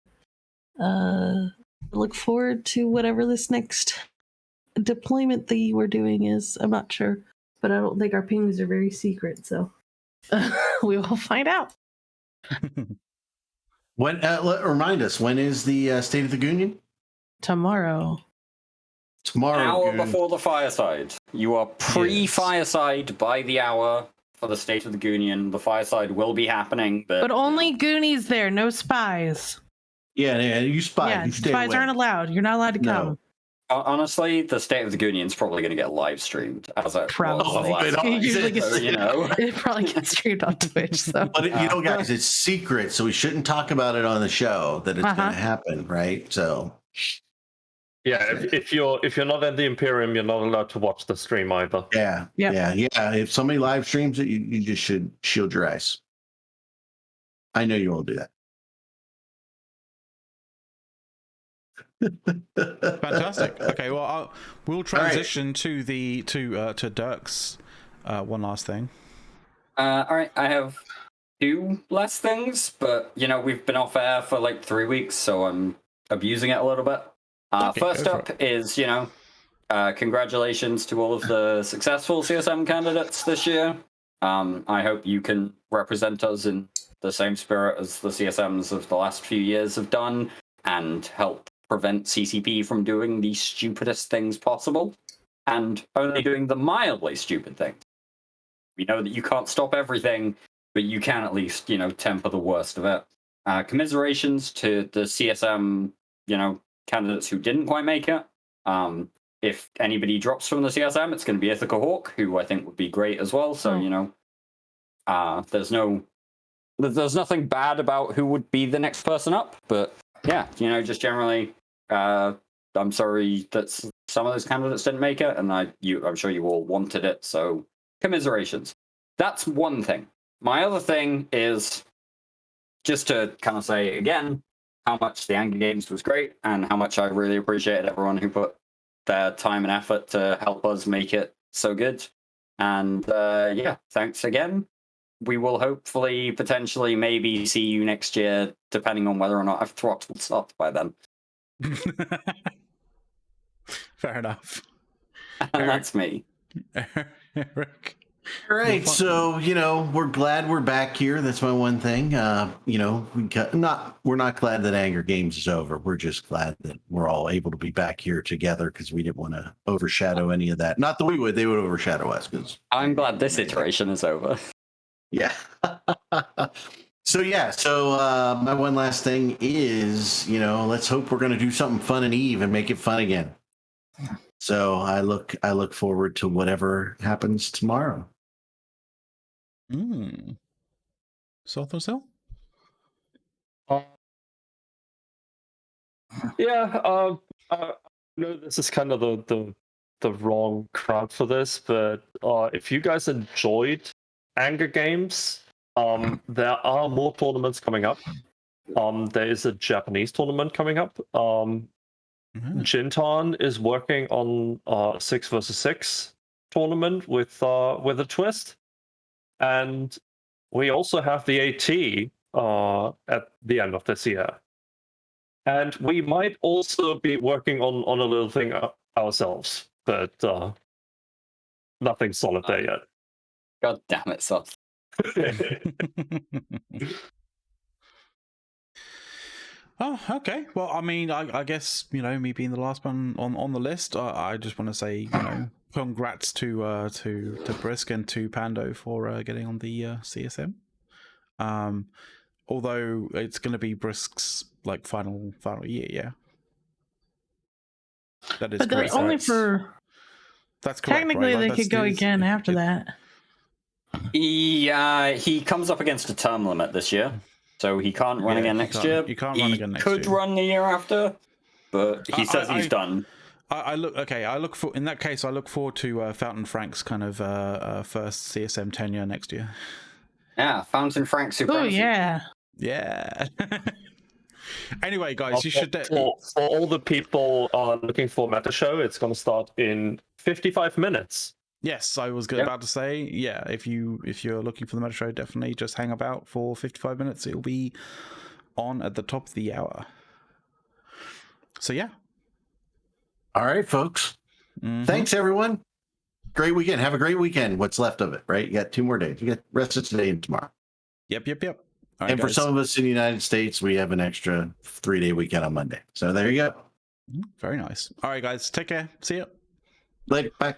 look forward to whatever this next deployment thing we're doing is. I'm not sure, but I don't think our pings are very secret, so we will find out. When remind us, when is the State of the Union? Tomorrow. An hour before the fireside. You are pre-fireside by the hour for the State of the Union. The fireside will be happening, but only Goonies there, no spies. Yeah, you spy. Yeah, you stay spies away. aren't allowed. You're not allowed to come. Honestly, the State of the Union is probably going to get live streamed as it probably. It probably gets streamed on Twitch. So, but guys, it's secret, so we shouldn't talk about it on the show that it's going to happen, right? So, yeah, if you're not in the Imperium, you're not allowed to watch the stream either. Yeah. If somebody live streams it, you just should shield your eyes. I know you all do that. Fantastic. Okay, well, we'll transition to Dirk's one last thing. All right, I have 2 last things, but we've been off air for 3 weeks, so I'm abusing it a little bit. First up is congratulations to all of the successful CSM candidates this year. I hope you can represent us in the same spirit as the CSMs of the last few years have done and help prevent CCP from doing the stupidest things possible and only doing the mildly stupid things. We know that you can't stop everything, but you can at least, temper the worst of it. Commiserations to the CSM, candidates who didn't quite make it. If anybody drops from the CSM, it's going to be Ithaca Hawk, who I think would be great as well. So, there's nothing bad about who would be the next person up, but yeah, just generally, I'm sorry that some of those candidates didn't make it, and I'm sure you all wanted it, so commiserations. That's one thing. My other thing is just to kind of say again how much the Anger Games was great and how much I really appreciated everyone who put their time and effort to help us make it so good. And yeah, thanks again. We will hopefully, potentially, maybe see you next year, depending on whether or not I've throttled stopped by then. Fair enough. And that's me. Eric. All right, so we're glad we're back here. That's my one thing. We're not glad that Anger Games is over. We're just glad that we're all able to be back here together because we didn't want to overshadow any of that. Not that we would; they would overshadow us. I'm glad this iteration is over. Yeah. So my one last thing is, let's hope we're going to do something fun in Eve and make it fun again. So I look forward to whatever happens tomorrow. Sothos Hill? Yeah, I know this is kind of the wrong crowd for this, but if you guys enjoyed Anger Games, there are more tournaments coming up. There is a Japanese tournament coming up. Jintan is working on a 6 versus 6 tournament with a twist, and we also have the AT at the end of this year, and we might also be working on a little thing ourselves, but nothing solid there yet. God damn it, Soth. Oh, okay. Well, I mean, I guess me being the last one on the list, I just want to say congrats to Brisk and to Pando for getting on the CSM. Although it's going to be Brisk's final year, yeah. That is but correct. Only for. That's correct. Technically, right? they could go again after that. He comes up against a term limit this year. So he can't run again next year. You can't run again next year. He could run the year after, but he says he's done. I look for in that case. I look forward to Fountain Frank's kind of first CSM tenure next year. Yeah, Fountain Frank supremacy. Oh yeah. Anyway, guys, you should. For all the people looking for Meta Show, it's going to start in 55 minutes. Yes, I was about to say, yeah, if you're looking for the Meta Show, definitely just hang about for 55 minutes. It'll be on at the top of the hour. So, yeah. All right, folks. Thanks, everyone. Great weekend. Have a great weekend. What's left of it, right? You got 2 more days. You got rest of today and tomorrow. Yep. All right, and for some of us in the United States, we have an extra 3-day weekend on Monday. So there you go. Very nice. All right, guys. Take care. See ya. Later. Bye.